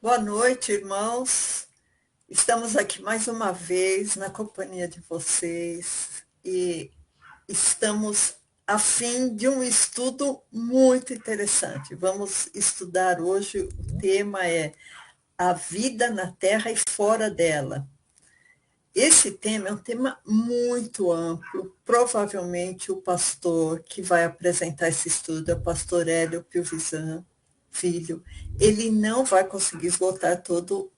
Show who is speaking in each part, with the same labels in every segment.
Speaker 1: Boa noite, irmãos. Estamos aqui mais uma vez na companhia de vocês e estamos a fim de um estudo muito interessante. Vamos estudar hoje, o tema é a vida na Terra e fora dela. Esse tema é um tema muito amplo. Provavelmente o pastor que vai apresentar esse estudo é o pastor Hélio Piovisan Filho. Ele não vai conseguir esgotar todo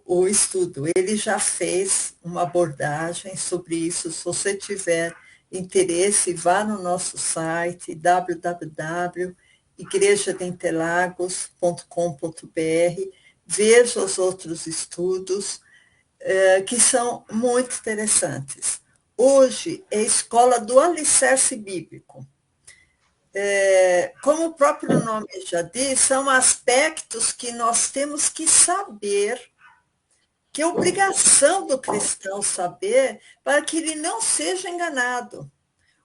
Speaker 1: o estudo. Ele já fez uma abordagem sobre isso. Se você tiver interesse, vá no nosso site www.igrejadenterlagos.com.br, veja os outros estudos, que são muito interessantes. Hoje é a escola do alicerce bíblico. Como o próprio nome já diz, são aspectos que nós temos que saber, que é obrigação do cristão saber, para que ele não seja enganado.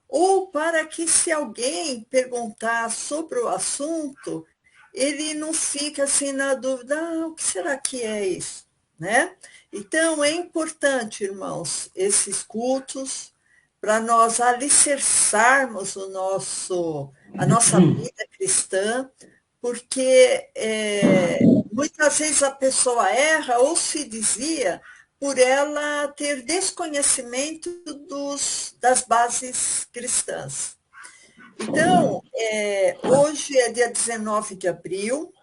Speaker 1: Ou para que, se alguém perguntar sobre o assunto, ele não fique assim na dúvida, o que será que é isso? Né? Então, é importante, irmãos, esses cultos, para nós alicerçarmos a nossa vida cristã, porque muitas vezes a pessoa erra ou se desvia por ela ter desconhecimento das bases cristãs. Então, hoje é dia 19 de abril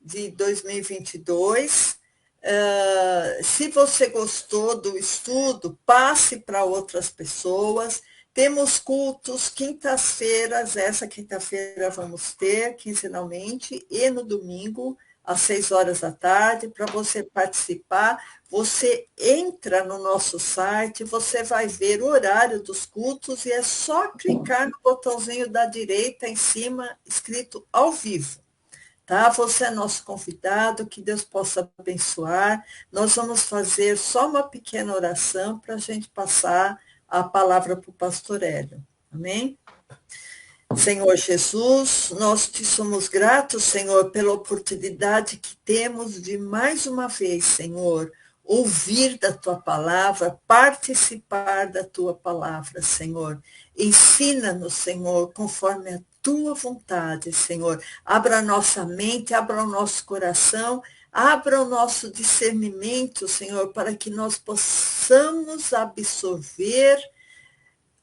Speaker 1: de 2022. Se você gostou do estudo, passe para outras pessoas. Temos cultos quintas-feiras, essa quinta-feira vamos ter quinzenalmente, e no domingo, às 6 horas da tarde, para você participar. Você entra no nosso site, você vai ver o horário dos cultos e é só clicar no botãozinho da direita em cima, escrito ao vivo. Tá? Você é nosso convidado, que Deus possa abençoar. Nós vamos fazer só uma pequena oração para a gente passar a palavra para o pastor Hélio. Amém? Senhor Jesus, nós te somos gratos, Senhor, pela oportunidade que temos de mais uma vez, Senhor, ouvir da tua palavra, participar da tua palavra, Senhor. Ensina-nos, Senhor, conforme a tua vontade, Senhor. Abra a nossa mente, abra o nosso coração, abra o nosso discernimento, Senhor, para que nós possamos absorver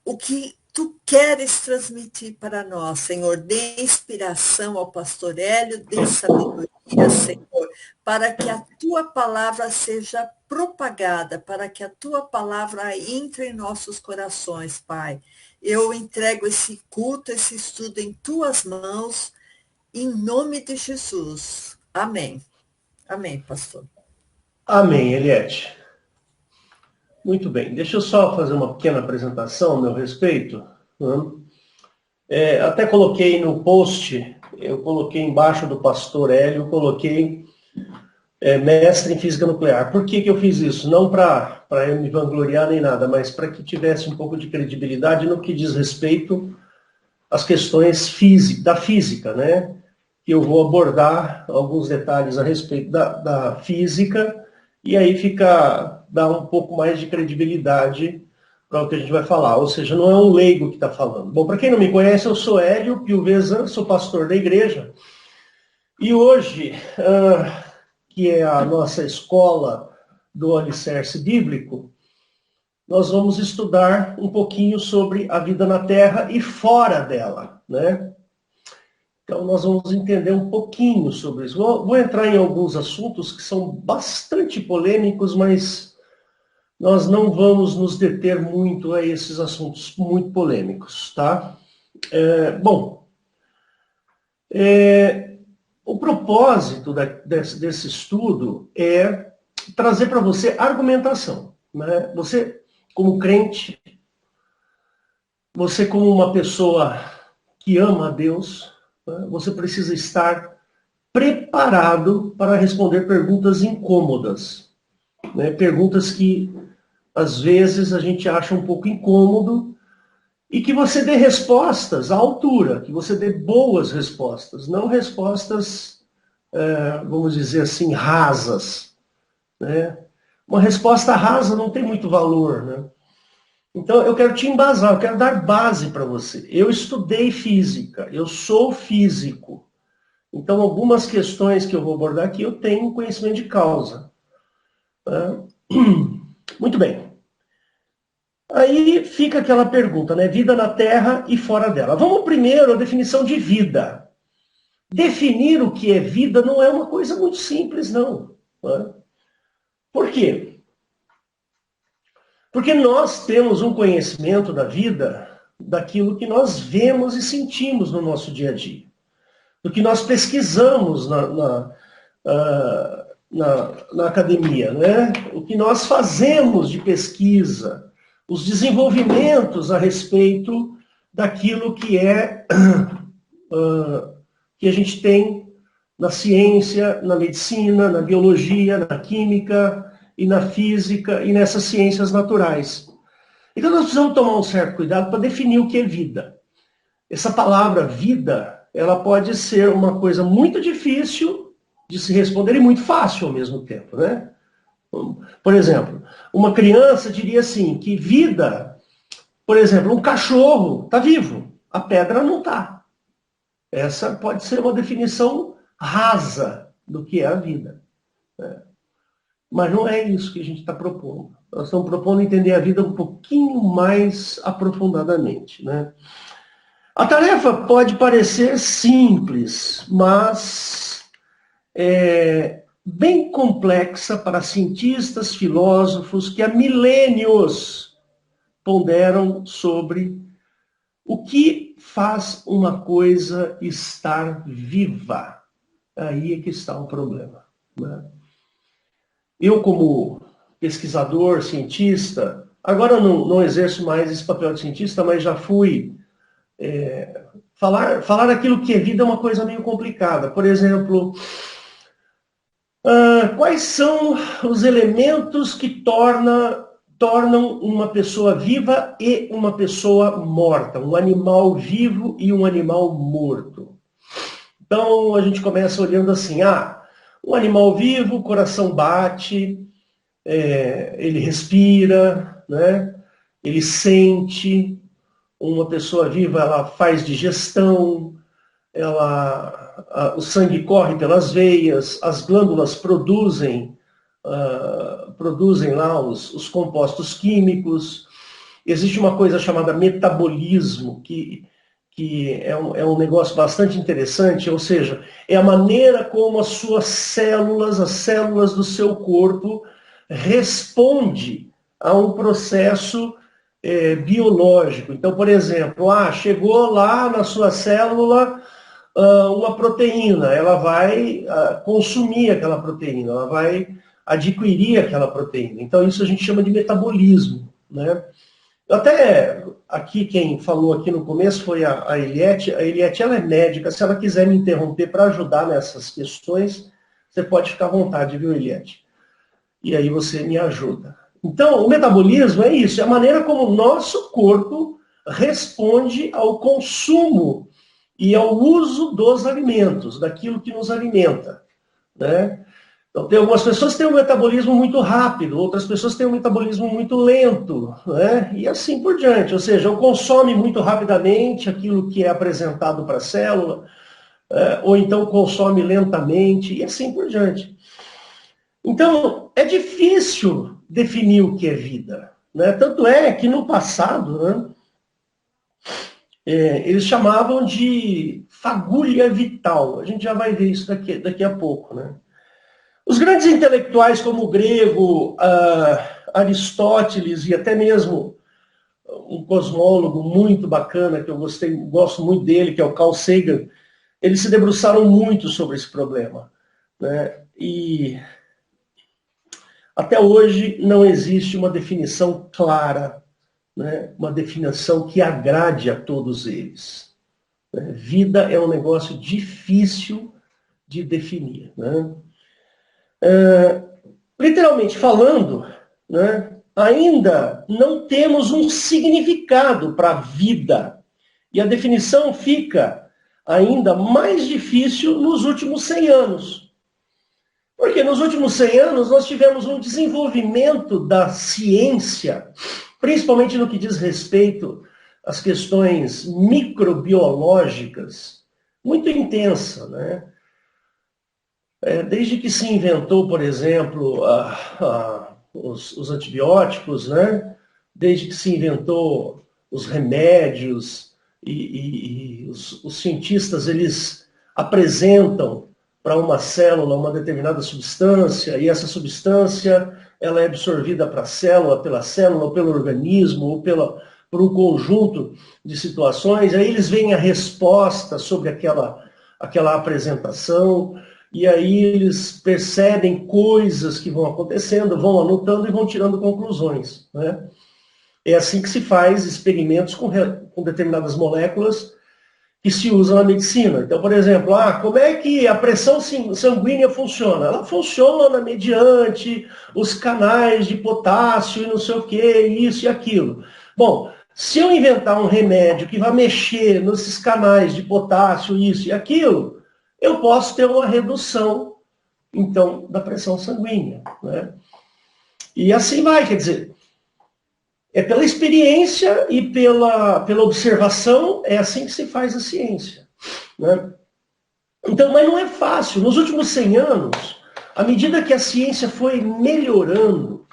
Speaker 1: o que tu queres transmitir para nós, Senhor. Dê inspiração ao pastor Hélio, dê sabedoria, Senhor, para que a tua palavra seja propagada, para que a tua palavra entre em nossos corações, Pai. Eu entrego esse culto, esse estudo em tuas mãos, em nome de Jesus. Amém. Amém, pastor.
Speaker 2: Amém, Eliette. Muito bem. Deixa eu só fazer uma pequena apresentação a meu respeito. Até coloquei no post, eu coloquei embaixo do pastor Hélio, eu coloquei mestre em física nuclear. Por que eu fiz isso? Não para eu me vangloriar nem nada, mas para que tivesse um pouco de credibilidade no que diz respeito às questões da física, né? Eu vou abordar alguns detalhes a respeito da física, e aí dá um pouco mais de credibilidade para o que a gente vai falar. Ou seja, não é um leigo que está falando. Bom, para quem não me conhece, eu sou Hélio Piovesan, sou pastor da igreja. E hoje, que é a nossa escola do alicerce bíblico, nós vamos estudar um pouquinho sobre a vida na Terra e fora dela, né? Então, nós vamos entender um pouquinho sobre isso. Vou entrar em alguns assuntos que são bastante polêmicos, mas nós não vamos nos deter muito a esses assuntos muito polêmicos, tá? O propósito desse estudo é trazer para você argumentação, né? Você, como crente, você como uma pessoa que ama a Deus, você precisa estar preparado para responder perguntas incômodas, né? Perguntas que, às vezes, a gente acha um pouco incômodo, e que você dê respostas à altura, que você dê boas respostas, não respostas vamos dizer assim, rasas, né? Uma resposta rasa não tem muito valor, né? Então, eu quero te embasar, eu quero dar base para você. Eu estudei física, eu sou físico. Então, algumas questões que eu vou abordar aqui, eu tenho conhecimento de causa. Né? Muito bem. Aí fica aquela pergunta, né? Vida na Terra e fora dela. Vamos primeiro à definição de vida. Definir o que é vida não é uma coisa muito simples, não. Né? Por quê? Porque nós temos um conhecimento da vida daquilo que nós vemos e sentimos no nosso dia a dia. Do que nós pesquisamos na academia, né? O que nós fazemos de pesquisa, os desenvolvimentos a respeito daquilo que que a gente tem na ciência, na medicina, na biologia, na química e na física e nessas ciências naturais. Então nós precisamos tomar um certo cuidado para definir o que é vida. Essa palavra vida, ela pode ser uma coisa muito difícil de se responder e muito fácil ao mesmo tempo, né? Por exemplo, uma criança diria assim, que vida, por exemplo, um cachorro está vivo, a pedra não está. Essa pode ser uma definição rasa do que é a vida. Né? Mas não é isso que a gente está propondo. Nós estamos propondo entender a vida um pouquinho mais aprofundadamente, né? A tarefa pode parecer simples, mas é bem complexa para cientistas, filósofos que há milênios ponderam sobre o que faz uma coisa estar viva. Aí é que está o problema. Né? Eu, como pesquisador, cientista, agora não exerço mais esse papel de cientista, mas já fui. Falar aquilo que é vida é uma coisa meio complicada. Por exemplo, quais são os elementos que tornam uma pessoa viva e uma pessoa morta? Um animal vivo e um animal morto. Então, a gente começa olhando assim, um animal vivo, o coração bate, ele respira, né? Ele sente. Uma pessoa viva, ela faz digestão, o sangue corre pelas veias, as glândulas produzem lá os compostos químicos. Existe uma coisa chamada metabolismo, que é um negócio bastante interessante, ou seja, é a maneira como as suas células, as células do seu corpo, respondem a um processo biológico. Então, por exemplo, chegou lá na sua célula uma proteína, ela vai consumir aquela proteína, ela vai adquirir aquela proteína. Então, isso a gente chama de metabolismo. Né? Até aqui, quem falou aqui no começo foi a Eliette. A Eliette, ela é médica, se ela quiser me interromper para ajudar nessas questões, você pode ficar à vontade, viu, Eliette? E aí você me ajuda. Então, o metabolismo é isso, é a maneira como o nosso corpo responde ao consumo e ao uso dos alimentos, daquilo que nos alimenta. Né? Então, tem algumas pessoas que têm um metabolismo muito rápido, outras pessoas têm um metabolismo muito lento, né? E assim por diante. Ou seja, consome muito rapidamente aquilo que é apresentado para a célula, ou então consome lentamente, e assim por diante. Então, é difícil definir o que é vida. Né? Tanto é que no passado, né, eles chamavam de fagulha vital. A gente já vai ver isso daqui a pouco. Né? Os grandes intelectuais como o grego, Aristóteles e até mesmo um cosmólogo muito bacana, que eu gosto muito dele, que é o Carl Sagan, eles se debruçaram muito sobre esse problema. Né? E até hoje não existe uma definição clara, né? Uma definição que agrade a todos eles. Né? Vida é um negócio difícil de definir. Né? Literalmente falando, né? Ainda não temos um significado para a vida. E a definição fica ainda mais difícil nos últimos 100 anos. Porque nos últimos 100 anos nós tivemos um desenvolvimento da ciência, principalmente no que diz respeito às questões microbiológicas, muito intensa, né? Desde que se inventou, por exemplo, os antibióticos, né? Desde que se inventou os remédios, e os cientistas eles apresentam para uma célula uma determinada substância, e essa substância ela é absorvida para a célula, ou pelo organismo, ou por um conjunto de situações, aí eles veem a resposta sobre aquela apresentação, e aí eles percebem coisas que vão acontecendo, vão anotando e vão tirando conclusões, né? É assim que se faz experimentos com determinadas moléculas que se usam na medicina. Então, por exemplo, como é que a pressão sanguínea funciona? Ela funciona mediante os canais de potássio e não sei o que, isso e aquilo. Bom, se eu inventar um remédio que vai mexer nesses canais de potássio, isso e aquilo, eu posso ter uma redução, então, da pressão sanguínea, né? E assim vai, quer dizer, é pela experiência e pela observação, é assim que se faz a ciência, né? Então, mas não é fácil. Nos últimos 100 anos, à medida que a ciência foi melhorando,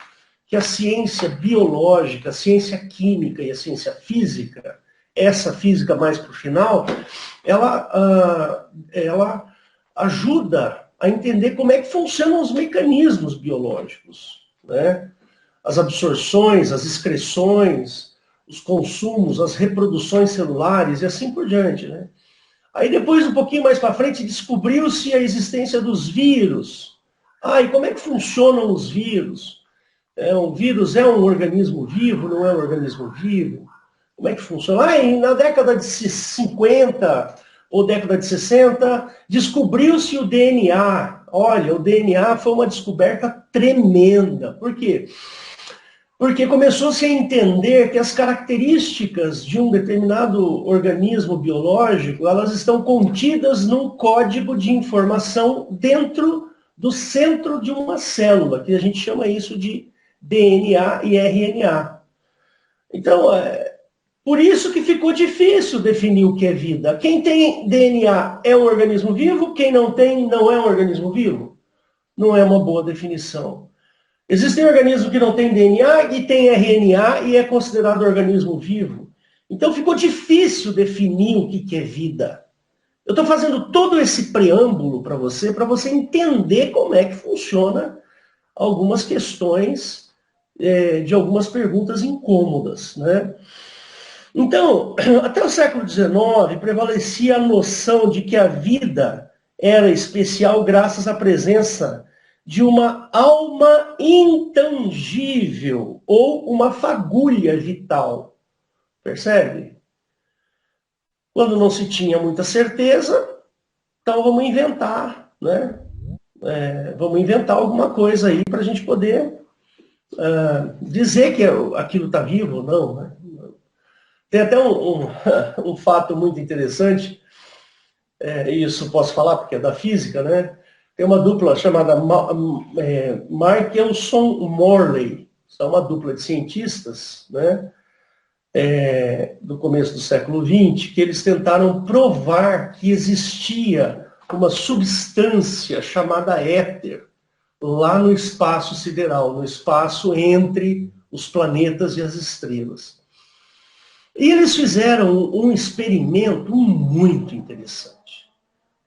Speaker 2: que a ciência biológica, a ciência química e a ciência física, essa física mais para o final, ela ajuda a entender como é que funcionam os mecanismos biológicos, né? As absorções, as excreções, os consumos, as reproduções celulares e assim por diante, né? Aí depois, um pouquinho mais para frente, descobriu-se a existência dos vírus. E como é que funcionam os vírus? Um vírus é um organismo vivo, não é um organismo vivo? Como é que funciona? E na década de 50 ou década de 60, descobriu-se o DNA. Olha, o DNA foi uma descoberta tremenda. Por quê? Porque começou-se a entender que as características de um determinado organismo biológico, elas estão contidas num código de informação dentro do centro de uma célula, que a gente chama isso de DNA e RNA. Então, por isso que ficou difícil definir o que é vida. Quem tem DNA é um organismo vivo, quem não tem não é um organismo vivo. Não é uma boa definição. Existem organismos que não têm DNA e têm RNA e é considerado organismo vivo. Então ficou difícil definir o que é vida. Eu estou fazendo todo esse preâmbulo para você entender como é que funciona algumas questões de algumas perguntas incômodas, né? Então, até o século XIX, prevalecia a noção de que a vida era especial graças à presença de uma alma intangível ou uma fagulha vital. Percebe? Quando não se tinha muita certeza, então vamos inventar, né? Vamos inventar alguma coisa aí para a gente poder dizer que aquilo está vivo ou não, né? Tem até um fato muito interessante, isso posso falar porque é da física, né? Tem uma dupla chamada Michelson-Morley, são uma dupla de cientistas, né? Do começo do século XX, que eles tentaram provar que existia uma substância chamada éter lá no espaço sideral, no espaço entre os planetas e as estrelas. E eles fizeram um experimento muito interessante.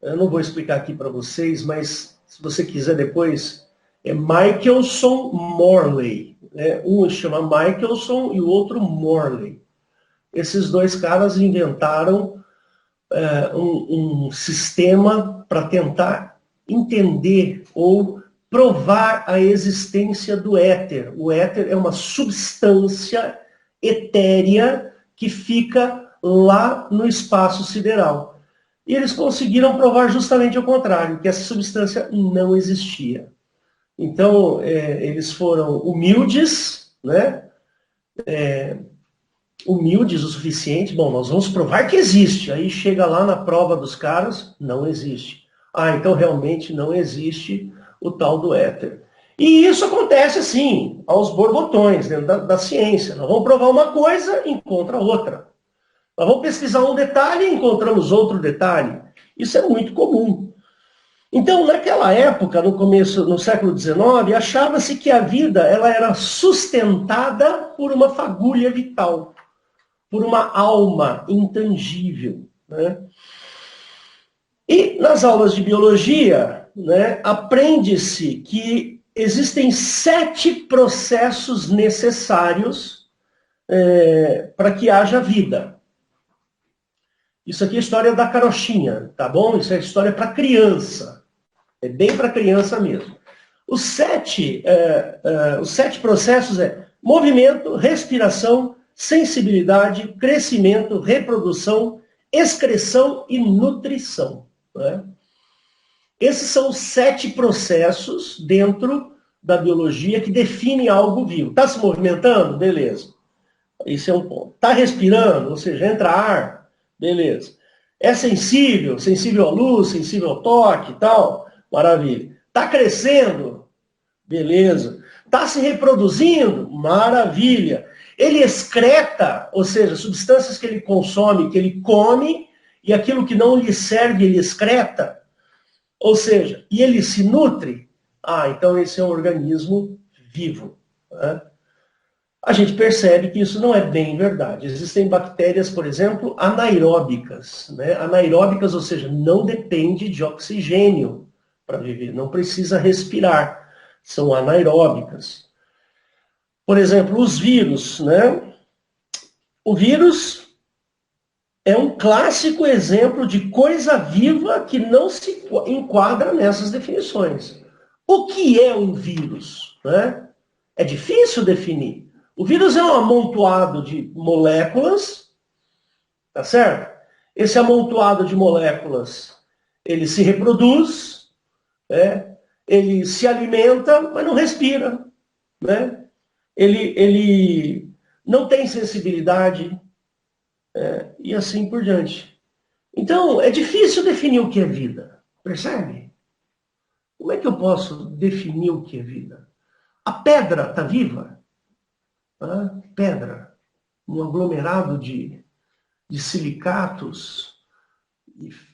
Speaker 2: Eu não vou explicar aqui para vocês, mas se você quiser depois, é Michelson-Morley. Né? Um chama Michelson e o outro Morley. Esses dois caras inventaram um sistema para tentar entender ou provar a existência do éter. O éter é uma substância etérea que fica lá no espaço sideral. E eles conseguiram provar justamente o contrário, que essa substância não existia. Então, eles foram humildes, né? humildes o suficiente, bom, nós vamos provar que existe. Aí chega lá na prova dos caras, não existe. Ah, então realmente não existe o tal do éter. E isso acontece assim, aos borbotões, dentro da ciência. Nós vamos provar uma coisa, encontra outra. Nós vamos pesquisar um detalhe e encontramos outro detalhe. Isso é muito comum. Então, naquela época, no começo, no século XIX, achava-se que a vida ela era sustentada por uma fagulha vital, por uma alma intangível, né? E nas aulas de biologia, né, aprende-se que existem 7 processos necessários para que haja vida. Isso aqui é história da carochinha, tá bom? Isso é história para criança. É bem para criança mesmo. Os 7 processos é movimento, respiração, sensibilidade, crescimento, reprodução, excreção e nutrição. Né? Esses são os 7 processos dentro da biologia que definem algo vivo. Está se movimentando? Beleza. Esse é um ponto. Está respirando? Ou seja, entra ar? Beleza. É sensível? Sensível à luz, sensível ao toque e tal? Maravilha. Está crescendo? Beleza. Está se reproduzindo? Maravilha. Ele excreta, ou seja, substâncias que ele consome, que ele come, e aquilo que não lhe serve, ele excreta. Ou seja, e ele se nutre? Ah, então esse é um organismo vivo. Né? A gente percebe que isso não é bem verdade. Existem bactérias, por exemplo, anaeróbicas. Né? Anaeróbicas, ou seja, não depende de oxigênio para viver, não precisa respirar. São anaeróbicas. Por exemplo, os vírus. Né? O vírus é um clássico exemplo de coisa viva que não se enquadra nessas definições. O que é um vírus? Né? É difícil definir. O vírus é um amontoado de moléculas, tá certo? Esse amontoado de moléculas, ele se reproduz, né? Ele se alimenta, mas não respira, né? Ele não tem sensibilidade, e assim por diante. Então, é difícil definir o que é vida, percebe? Como é que eu posso definir o que é vida? A pedra está viva? Pedra, um aglomerado de silicatos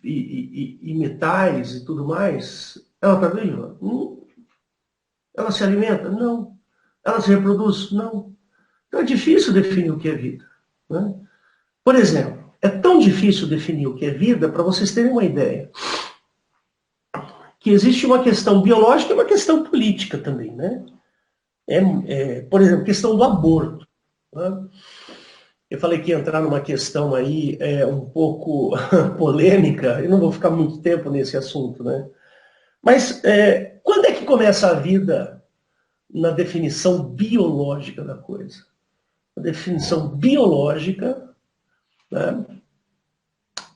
Speaker 2: e metais e tudo mais, ela está viva? Ela se alimenta? Não. Ela se reproduz? Não. Então é difícil definir o que é vida. Né? Por exemplo, é tão difícil definir o que é vida, para vocês terem uma ideia, que existe uma questão biológica e uma questão política também. Né? Por exemplo, questão do aborto. Né? Eu falei que ia entrar numa questão aí um pouco polêmica, eu não vou ficar muito tempo nesse assunto, né? Mas quando é que começa a vida na definição biológica da coisa? A definição biológica, né,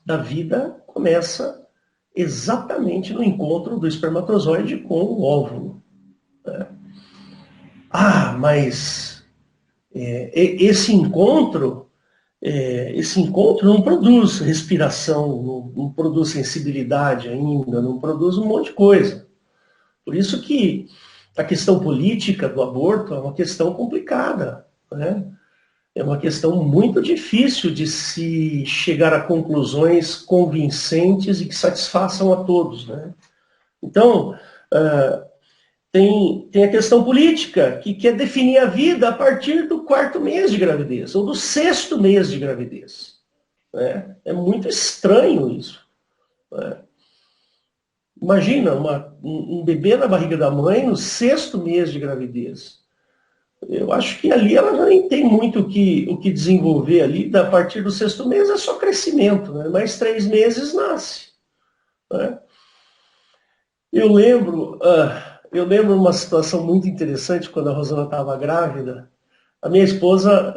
Speaker 2: da vida começa exatamente no encontro do espermatozoide com o óvulo. Né? Ah, mas esse encontro não produz respiração, não produz sensibilidade ainda, não produz um monte de coisa. Por isso que a questão política do aborto é uma questão complicada, né? É uma questão muito difícil de se chegar a conclusões convincentes e que satisfaçam a todos, né? Então, tem a questão política, que quer definir a vida a partir do 4º mês de gravidez, ou do 6º mês de gravidez. Né? É muito estranho isso. Né? Imagina um bebê na barriga da mãe no 6º mês de gravidez. Eu acho que ali ela já nem tem muito o que desenvolver ali. A partir do 6º mês é só crescimento. Né? Mais 3 meses nasce. Né? Eu lembro uma situação muito interessante quando a Rosana estava grávida. A minha esposa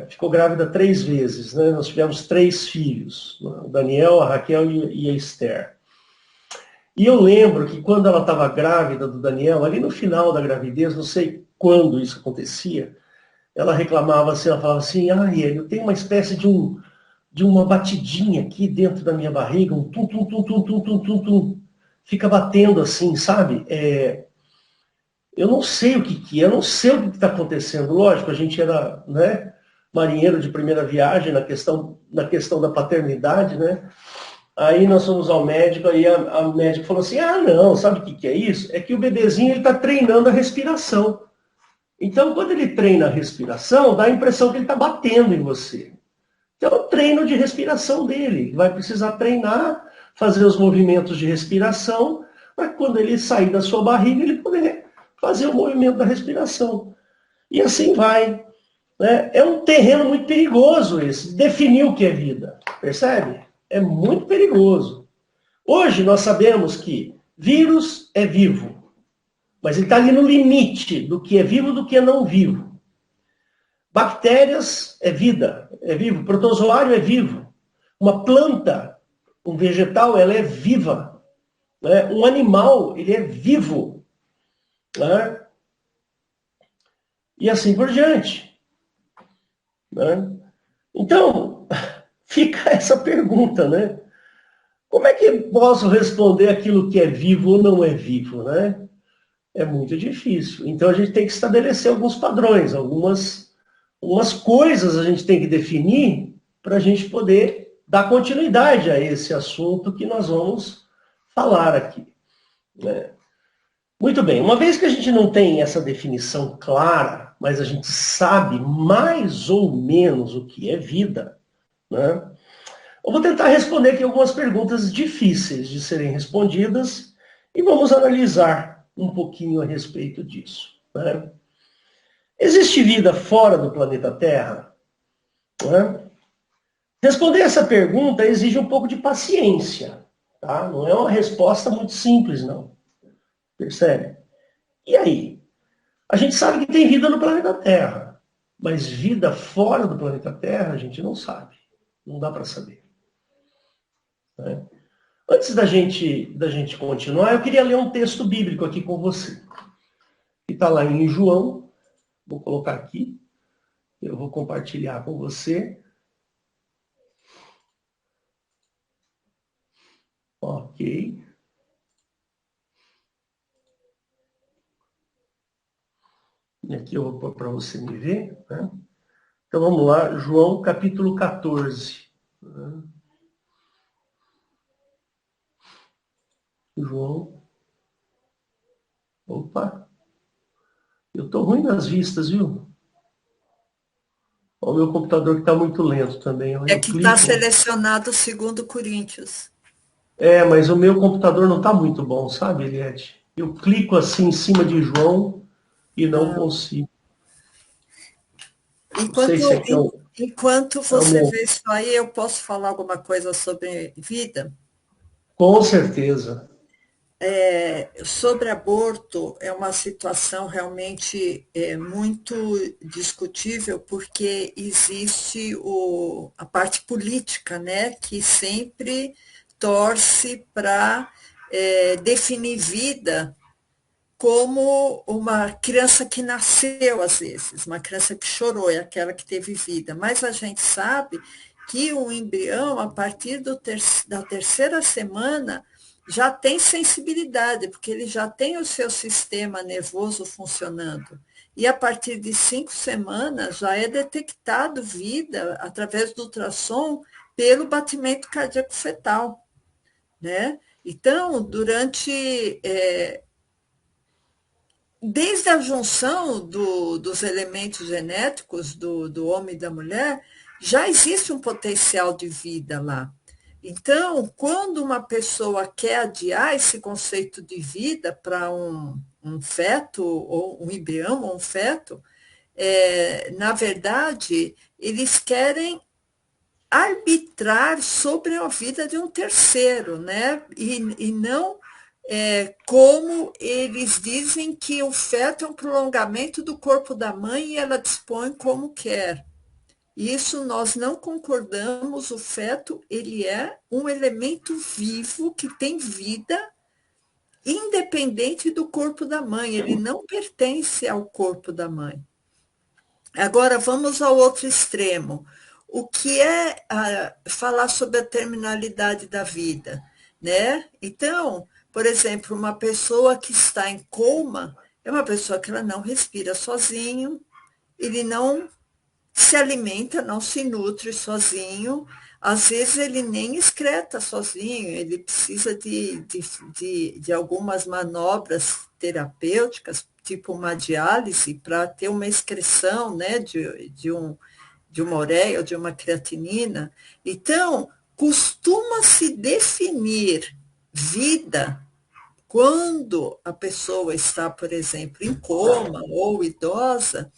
Speaker 2: ficou grávida 3 vezes. Né? Nós tivemos 3 filhos, né? O Daniel, a Raquel e a Esther. E eu lembro que quando ela estava grávida do Daniel, ali no final da gravidez, não sei quando isso acontecia, ela reclamava assim, ela falava assim, eu tenho uma espécie de uma batidinha aqui dentro da minha barriga, um tum, tum, tum, tum, tum, tum, tum, tum. Fica batendo assim, sabe? Eu não sei o que é, eu não sei o que está acontecendo. Lógico, a gente era, né, marinheiro de primeira viagem na questão da paternidade, né? Aí nós fomos ao médico, aí a médica falou assim, não, sabe o que é isso? É que o bebezinho está treinando a respiração. Então, quando ele treina a respiração, dá a impressão que ele está batendo em você. Então, é o treino de respiração dele. Ele vai precisar treinar, fazer os movimentos de respiração, para quando ele sair da sua barriga, ele poder fazer o movimento da respiração. E assim vai. Né? É um terreno muito perigoso esse, definir o que é vida. Percebe? É muito perigoso. Hoje nós sabemos que vírus é vivo, mas ele está ali no limite do que é vivo e do que é não vivo. Bactérias é vida, é vivo. Protozoário é vivo. Uma planta, um vegetal, ela é viva. Né? Um animal, ele é vivo. Né? E assim por diante. Né? Então, fica essa pergunta, né? Como é que posso responder aquilo que é vivo ou não é vivo, né? É muito difícil. Então a gente tem que estabelecer alguns padrões, algumas coisas a gente tem que definir para a gente poder dar continuidade a esse assunto que nós vamos falar aqui. Né? Muito bem, uma vez que a gente não tem essa definição clara, mas a gente sabe mais ou menos o que é vida, né? Eu vou tentar responder aqui algumas perguntas difíceis de serem respondidas e vamos analisar um pouquinho a respeito disso. Né? Existe vida fora do planeta Terra? Né? Responder essa pergunta exige um pouco de paciência. Tá? Não é uma resposta muito simples, não. Percebe? E aí? A gente sabe que tem vida no planeta Terra, mas vida fora do planeta Terra a gente não sabe. Não dá para saber. Né? Antes da gente continuar, eu queria ler um texto bíblico aqui com você. Que está lá em João. Vou colocar aqui. Eu vou compartilhar com você. Ok. E aqui eu vou pôr para você me ver. Né? Então vamos lá. João capítulo 14. Né? João. Opa. Eu estou ruim nas vistas, viu? O meu computador que está muito lento também.
Speaker 1: É
Speaker 2: Eu
Speaker 1: que está
Speaker 2: clico.
Speaker 1: selecionado segundo Coríntios.
Speaker 2: Mas o meu computador não está muito bom, sabe, Eliette? Eu clico assim em cima de João e não consigo. Não sei
Speaker 1: Enquanto,
Speaker 2: se aqui
Speaker 1: enquanto
Speaker 2: é o
Speaker 1: você
Speaker 2: meu.
Speaker 1: vê isso aí, eu posso falar alguma coisa sobre vida?
Speaker 2: Com certeza.
Speaker 1: Sobre aborto, é uma situação realmente muito discutível, porque existe a parte política, né, que sempre torce para definir vida como uma criança que nasceu, às vezes, uma criança que chorou, é aquela que teve vida. Mas a gente sabe que o embrião, a partir da terceira semana, já tem sensibilidade, porque ele já tem o seu sistema nervoso funcionando. E a partir de 5 semanas já é detectado vida através do ultrassom pelo batimento cardíaco fetal, né? Então, desde a junção dos elementos genéticos do homem e da mulher, já existe um potencial de vida lá. Então, quando uma pessoa quer adiar esse conceito de vida para um feto, ou um embrião, ou um feto, na verdade, eles querem arbitrar sobre a vida de um terceiro, né? E não como eles dizem que o feto é um prolongamento do corpo da mãe e ela dispõe como quer. Isso nós não concordamos, o feto ele é um elemento vivo que tem vida independente do corpo da mãe, ele não pertence ao corpo da mãe. Agora, vamos ao outro extremo. O que é falar sobre a terminalidade da vida, né? Então, por exemplo, uma pessoa que está em coma é uma pessoa que ela não respira sozinho, ele não se alimenta, não se nutre sozinho, às vezes ele nem excreta sozinho, ele precisa de algumas manobras terapêuticas, tipo uma diálise, para ter uma excreção, né, de uma ureia ou de uma creatinina. Então, costuma-se definir vida quando a pessoa está, por exemplo, em coma ou idosa,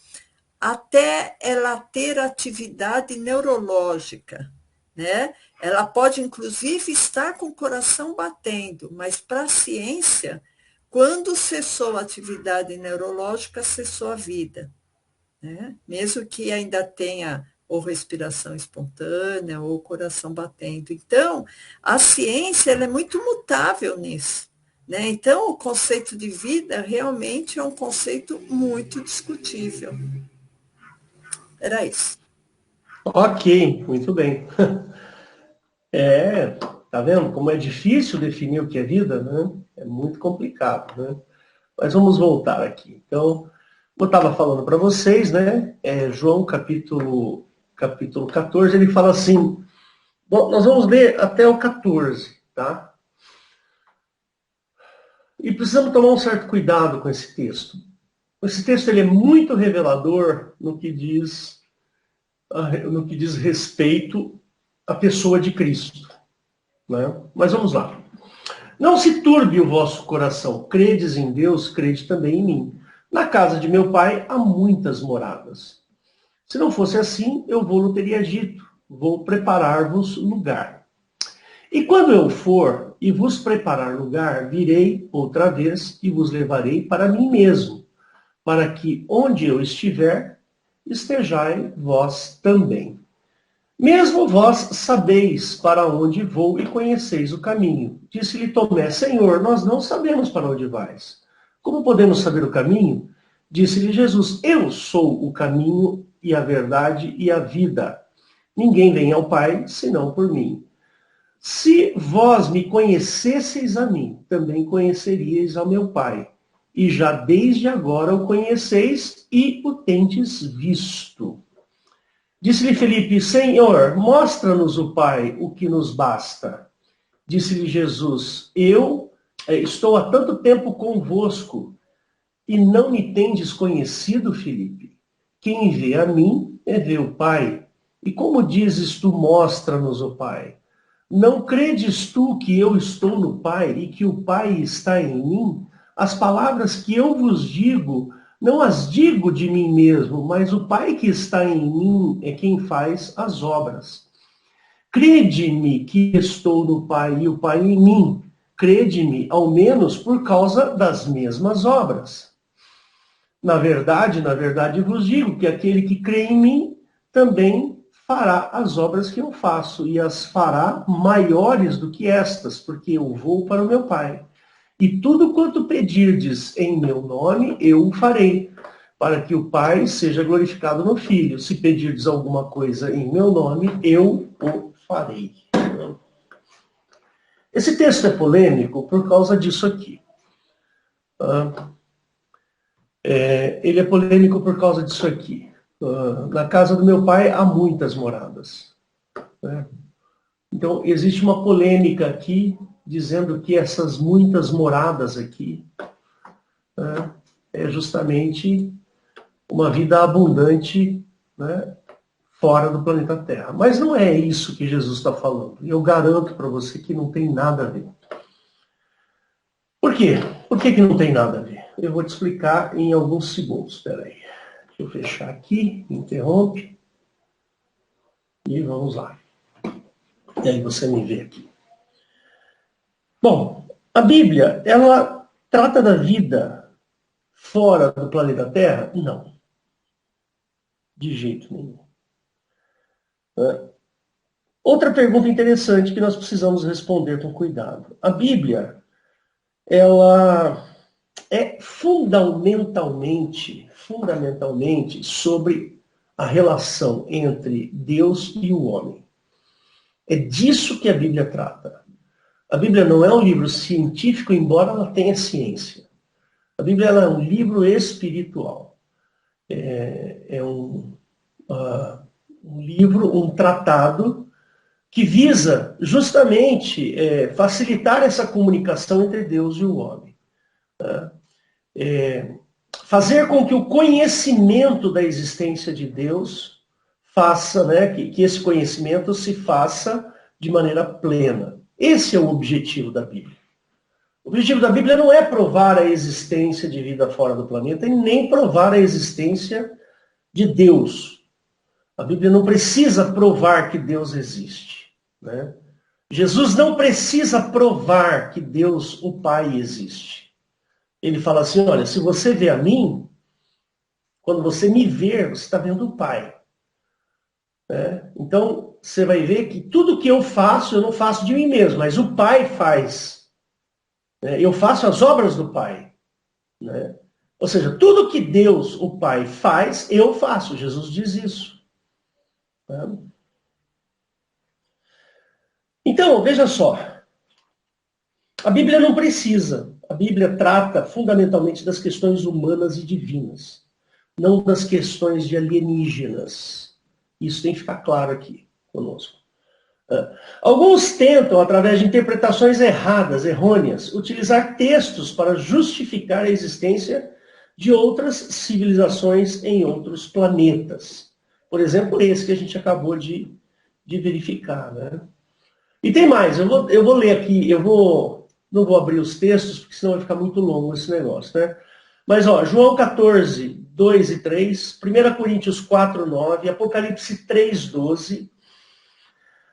Speaker 1: até ela ter atividade neurológica, né? Ela pode, inclusive, estar com o coração batendo, mas para a ciência, quando cessou a atividade neurológica, cessou a vida, né? Mesmo que ainda tenha ou respiração espontânea ou coração batendo. Então, a ciência ela é muito mutável nisso, né? Então, o conceito de vida realmente é um conceito muito discutível. Era isso.
Speaker 2: Ok, muito bem. Tá vendo como é difícil definir o que é vida, né? É muito complicado, né? Mas vamos voltar aqui. Então, eu estava falando para vocês, né? João capítulo 14, ele fala assim. Bom, nós vamos ler até o 14, tá? E precisamos tomar um certo cuidado com esse texto. Esse texto ele é muito revelador no que diz respeito à pessoa de Cristo, né? Mas vamos lá. Não se turbe o vosso coração. Credes em Deus, crede também em mim. Na casa de meu pai há muitas moradas. Se não fosse assim, eu vou-lhe teria dito. Vou preparar-vos lugar. E quando eu for e vos preparar lugar, virei outra vez e vos levarei para mim mesmo, para que onde eu estiver, estejai vós também. Mesmo vós sabeis para onde vou e conheceis o caminho. Disse-lhe Tomé, Senhor, nós não sabemos para onde vais. Como podemos saber o caminho? Disse-lhe Jesus, eu sou o caminho e a verdade e a vida. Ninguém vem ao Pai senão por mim. Se vós me conhecesseis a mim, também conheceríeis ao meu Pai. E já desde agora o conheceis e o tendes visto. Disse-lhe Felipe, Senhor, mostra-nos o Pai, o que nos basta. Disse-lhe Jesus, eu estou há tanto tempo convosco e não me tendes conhecido, Felipe. Quem vê a mim, vê o Pai. E como dizes tu, mostra-nos o Pai? Não credes tu que eu estou no Pai e que o Pai está em mim? As palavras que eu vos digo, não as digo de mim mesmo, mas o Pai que está em mim é quem faz as obras. Crede-me que estou no Pai e o Pai em mim. Crede-me, ao menos por causa das mesmas obras. Na verdade vos digo que aquele que crê em mim também fará as obras que eu faço, e as fará maiores do que estas, porque eu vou para o meu Pai. E tudo quanto pedirdes em meu nome, eu o farei, para que o Pai seja glorificado no Filho. Se pedirdes alguma coisa em meu nome, eu o farei. Esse texto é polêmico por causa disso aqui. Ele é polêmico por causa disso aqui. Na casa do meu pai há muitas moradas, né? Então, existe uma polêmica aqui, dizendo que essas muitas moradas aqui, né, é justamente uma vida abundante, né, fora do planeta Terra. Mas não é isso que Jesus está falando. E eu garanto para você que não tem nada a ver. Por quê? Por que não tem nada a ver? Eu vou te explicar em alguns segundos. Espera aí. Deixa eu fechar aqui, interrompe. E vamos lá. E aí você me vê aqui. Bom, a Bíblia, ela trata da vida fora do planeta Terra? Não. De jeito nenhum. Outra pergunta interessante que nós precisamos responder com cuidado. A Bíblia, ela é fundamentalmente sobre a relação entre Deus e o homem. É disso que a Bíblia trata. A Bíblia não é um livro científico, embora ela tenha ciência. A Bíblia ela é um livro espiritual. É um livro, um tratado que visa justamente facilitar essa comunicação entre Deus e o homem. Tá? Fazer com que o conhecimento da existência de Deus faça, né, que esse conhecimento se faça de maneira plena. Esse é o objetivo da Bíblia. O objetivo da Bíblia não é provar a existência de vida fora do planeta e nem provar a existência de Deus. A Bíblia não precisa provar que Deus existe, né? Jesus não precisa provar que Deus, o Pai, existe. Ele fala assim, olha, se você vê a mim, quando você me ver, você está vendo o Pai. Né? Então, você vai ver que tudo que eu faço, eu não faço de mim mesmo, mas o Pai faz. Eu faço as obras do Pai. Né? Ou seja, tudo que Deus, o Pai, faz, eu faço. Jesus diz isso. Né? Então, veja só. A Bíblia não precisa. A Bíblia trata fundamentalmente das questões humanas e divinas, não das questões de alienígenas. Isso tem que ficar claro aqui conosco. Alguns tentam, através de interpretações erradas, errôneas, utilizar textos para justificar a existência de outras civilizações em outros planetas. Por exemplo, esse que a gente acabou de verificar. Né? E tem mais, eu vou ler aqui, não vou abrir os textos, porque senão vai ficar muito longo esse negócio. Né? Mas, ó, João 14, 2 e 3, 1 Coríntios 4, 9, Apocalipse 3, 12,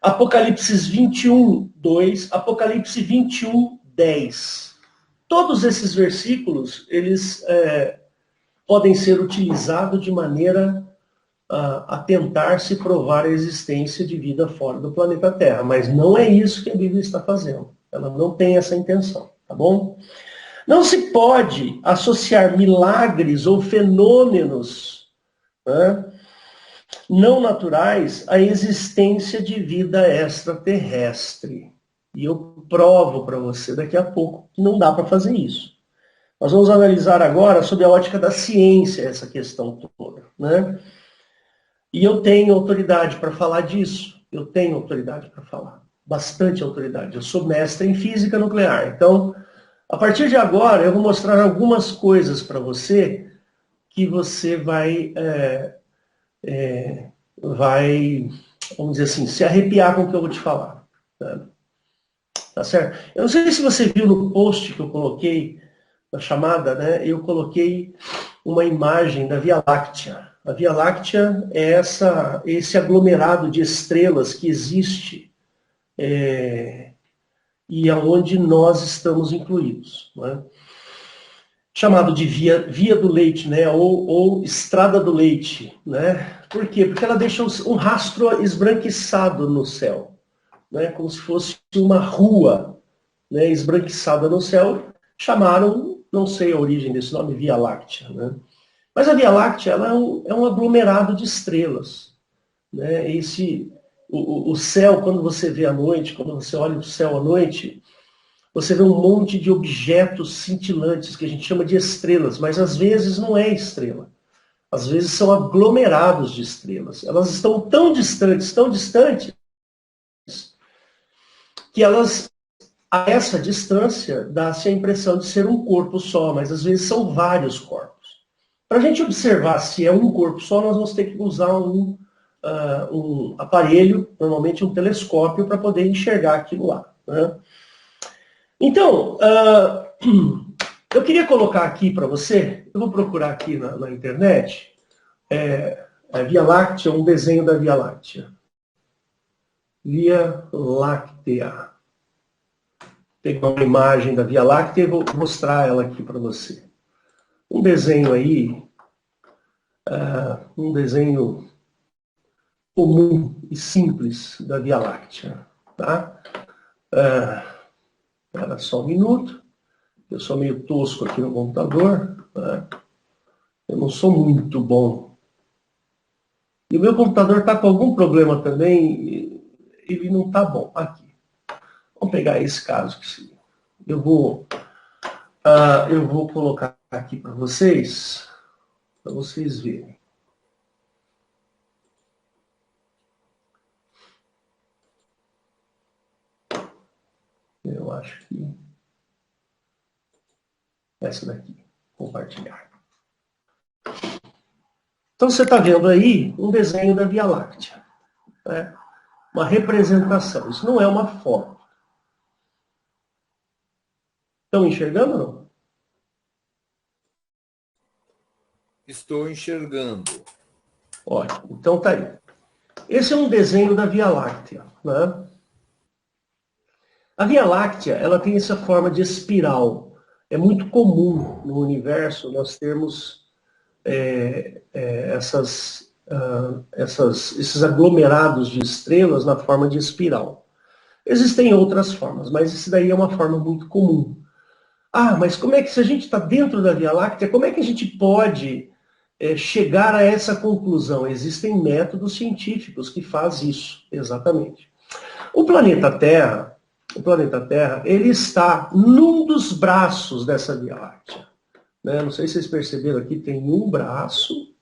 Speaker 2: Apocalipse 21, 2, Apocalipse 21, 10. Todos esses versículos, eles podem ser utilizados de maneira a tentar se provar a existência de vida fora do planeta Terra. Mas não é isso que a Bíblia está fazendo. Ela não tem essa intenção, tá bom? Não se pode associar milagres ou fenômenos, né, não naturais à existência de vida extraterrestre. E eu provo para você daqui a pouco que não dá para fazer isso. Nós vamos analisar agora sob a ótica da ciência essa questão toda. Né? E eu tenho autoridade para falar disso. Eu tenho autoridade para falar. Bastante autoridade. Eu sou mestre em física nuclear. Então, a partir de agora, eu vou mostrar algumas coisas para você que você vai, vamos dizer assim, se arrepiar com o que eu vou te falar. Tá certo? Eu não sei se você viu no post que eu coloquei, na chamada, né? Eu coloquei uma imagem da Via Láctea. A Via Láctea é esse aglomerado de estrelas que existe e aonde nós estamos incluídos. Né? Chamado de via do leite, né? ou estrada do leite. Né? Por quê? Porque ela deixa um rastro esbranquiçado no céu, né? Como se fosse uma rua, né? Esbranquiçada no céu. Chamaram, não sei a origem desse nome, Via Láctea. Né? Mas a Via Láctea ela é um aglomerado de estrelas. Né? O céu, quando você vê à noite, quando você olha o céu à noite, você vê um monte de objetos cintilantes, que a gente chama de estrelas, mas às vezes não é estrela. Às vezes são aglomerados de estrelas. Elas estão tão distantes, que elas, a essa distância, dá-se a impressão de ser um corpo só, mas às vezes são vários corpos. Para a gente observar se é um corpo só, nós vamos ter que usar um aparelho, normalmente um telescópio, para poder enxergar aquilo lá. Né? Então, eu queria colocar aqui para você, eu vou procurar aqui na internet, a Via Láctea, um desenho da Via Láctea. Via Láctea. Vou pegar uma imagem da Via Láctea e vou mostrar ela aqui para você. Um desenho aí, um desenho comum e simples da Via Láctea. Tá? Espera só um minuto. Eu sou meio tosco aqui no computador. Tá? Eu não sou muito bom E o meu computador está com algum problema também, ele não está bom. Aqui. Vamos pegar esse caso aqui. Eu vou colocar aqui para vocês verem. Eu acho que essa daqui, compartilhar. Então você está vendo aí um desenho da Via Láctea, né? Uma representação. Isso não é uma foto. Estão enxergando ou não?
Speaker 3: Estou enxergando.
Speaker 2: Ótimo. Então tá aí. Esse é um desenho da Via Láctea, né? A Via Láctea, ela tem essa forma de espiral. É muito comum no universo nós termos esses aglomerados de estrelas na forma de espiral. Existem outras formas, mas isso daí é uma forma muito comum. Ah, mas como é que, se a gente está dentro da Via Láctea, como é que a gente pode chegar a essa conclusão? Existem métodos científicos que fazem isso, exatamente. O planeta Terra, ele está num dos braços dessa Via Láctea. Né? Não sei se vocês perceberam aqui, tem um braço,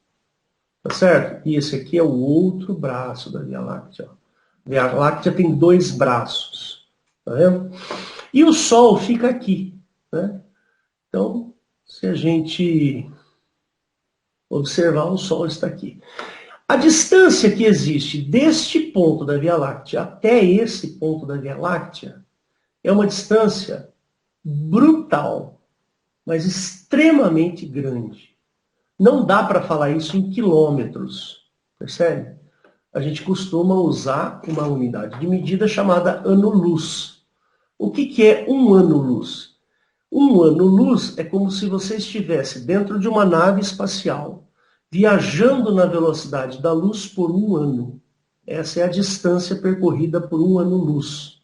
Speaker 2: tá certo? E esse aqui é o outro braço da Via Láctea. A Via Láctea tem dois braços, tá vendo? E o Sol fica aqui, né? Então, se a gente observar, o Sol está aqui. A distância que existe deste ponto da Via Láctea até esse ponto da Via Láctea é uma distância brutal, mas extremamente grande. Não dá para falar isso em quilômetros, percebe? A gente costuma usar uma unidade de medida chamada ano-luz. O que é um ano-luz? Um ano-luz é como se você estivesse dentro de uma nave espacial, viajando na velocidade da luz por um ano. Essa é a distância percorrida por um ano-luz.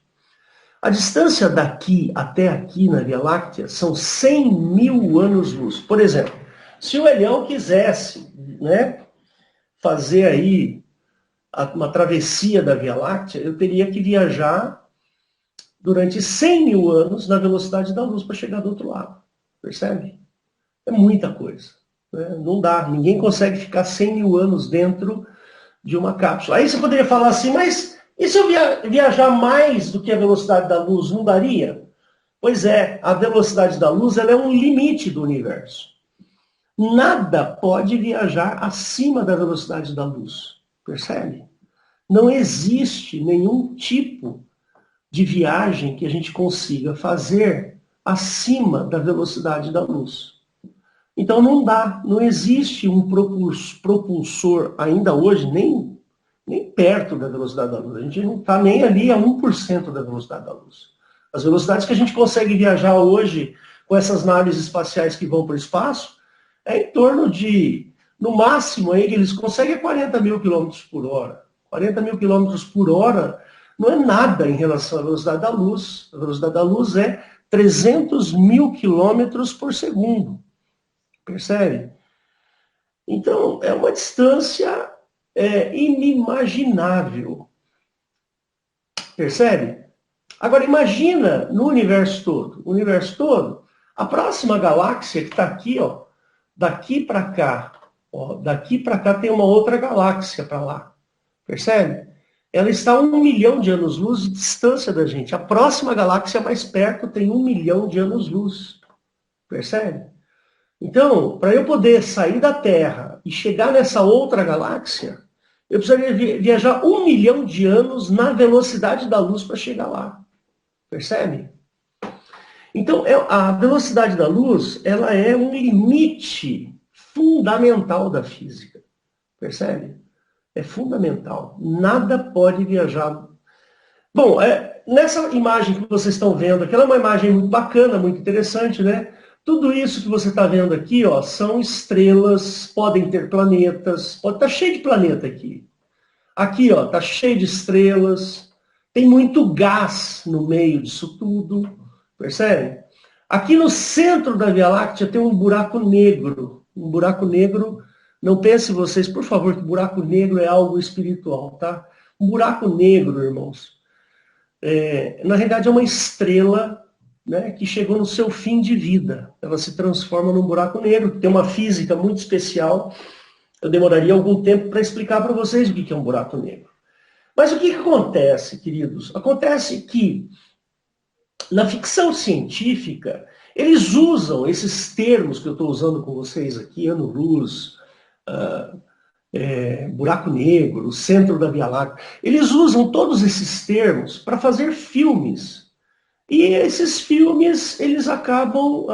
Speaker 2: A distância daqui até aqui na Via Láctea são 100 mil anos-luz. Por exemplo, se o Elião quisesse, né, fazer aí uma travessia da Via Láctea, eu teria que viajar durante 100 mil anos na velocidade da luz para chegar do outro lado. Percebe? É muita coisa. Né? Não dá. Ninguém consegue ficar 100 mil anos dentro de uma cápsula. Aí você poderia falar assim, mas e se eu viajar mais do que a velocidade da luz, não daria? Pois é, a velocidade da luz ela é um limite do universo. Nada pode viajar acima da velocidade da luz. Percebe? Não existe nenhum tipo de viagem que a gente consiga fazer acima da velocidade da luz. Então não dá, não existe um propulsor ainda hoje, nem perto da velocidade da luz. A gente não está nem ali a 1% da velocidade da luz. As velocidades que a gente consegue viajar hoje com essas naves espaciais que vão para o espaço é em torno de, no máximo, aí, eles conseguem 40 mil quilômetros por hora. 40 mil quilômetros por hora não é nada em relação à velocidade da luz. A velocidade da luz é 300 mil quilômetros por segundo. Percebe? Então, é uma distância inimaginável. Percebe? Agora, imagina no universo todo. O universo todo, a próxima galáxia que está aqui, ó, daqui para cá, ó, daqui para cá tem uma outra galáxia para lá. Percebe? Ela está a 1 milhão de anos-luz de distância da gente. A próxima galáxia mais perto tem 1 milhão de anos-luz. Percebe? Então, para eu poder sair da Terra e chegar nessa outra galáxia, eu precisaria viajar 1 milhão de anos na velocidade da luz para chegar lá. Percebe? Então, a velocidade da luz, ela é um limite fundamental da física. Percebe? É fundamental. Nada pode viajar. Bom, nessa imagem que vocês estão vendo, aquela é uma imagem muito bacana, muito interessante, né? Tudo isso que você está vendo aqui, ó, são estrelas, podem ter planetas, pode estar cheio de planeta aqui. Aqui, ó, está cheio de estrelas, tem muito gás no meio disso tudo, percebe? Aqui no centro da Via Láctea tem um buraco negro Não pense vocês, por favor, que buraco negro é algo espiritual, tá? Um buraco negro, irmãos, na realidade é uma estrela, né, que chegou no seu fim de vida. Ela se transforma num buraco negro, que tem uma física muito especial. Eu demoraria algum tempo para explicar para vocês o que é um buraco negro. Mas o que acontece, queridos? Acontece que, na ficção científica, eles usam esses termos que eu estou usando com vocês aqui, ano-luz, buraco negro, o centro da Via Láctea. Eles usam todos esses termos para fazer filmes. E esses filmes, eles acabam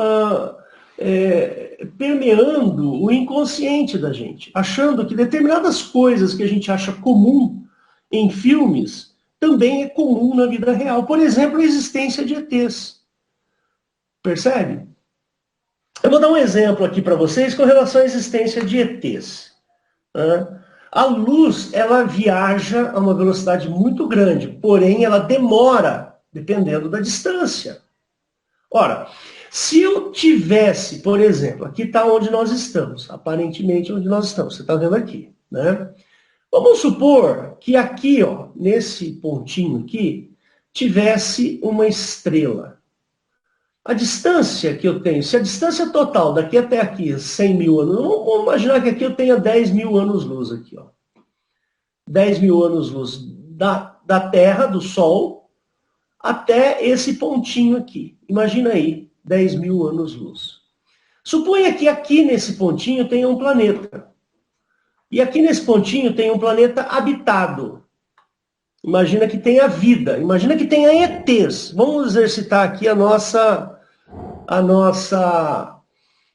Speaker 2: permeando o inconsciente da gente, achando que determinadas coisas que a gente acha comum em filmes também é comum na vida real. Por exemplo, a existência de ETs. Percebe? Eu vou dar um exemplo aqui para vocês com relação à existência de ETs. A luz, ela viaja a uma velocidade muito grande, porém ela demora, dependendo da distância. Ora, se eu tivesse, por exemplo, aqui está onde nós estamos, aparentemente onde nós estamos, você está vendo aqui, né? Vamos supor que aqui, ó, nesse pontinho aqui, tivesse uma estrela. A distância que eu tenho, se a distância total daqui até aqui é 100 mil anos, vamos imaginar que aqui eu tenha 10 mil anos-luz aqui, ó. 10 mil anos-luz da Terra, do Sol, até esse pontinho aqui. Imagina aí, 10 mil anos-luz. Suponha que aqui nesse pontinho tenha um planeta. E aqui nesse pontinho tem um planeta habitado. Imagina que tenha vida, imagina que tenha ETs. Vamos exercitar aqui a nossa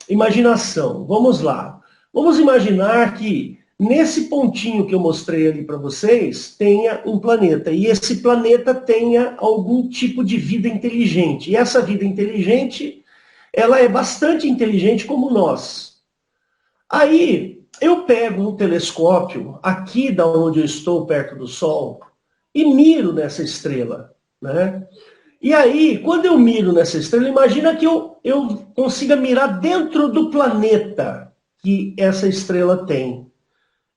Speaker 2: imaginação. Vamos lá. Vamos imaginar que nesse pontinho que eu mostrei ali para vocês, tenha um planeta. E esse planeta tenha algum tipo de vida inteligente. E essa vida inteligente, ela é bastante inteligente como nós. Aí, eu pego um telescópio, aqui da onde eu estou, perto do Sol, e miro nessa estrela, né? E aí, quando eu miro nessa estrela, imagina que eu consiga mirar dentro do planeta que essa estrela tem.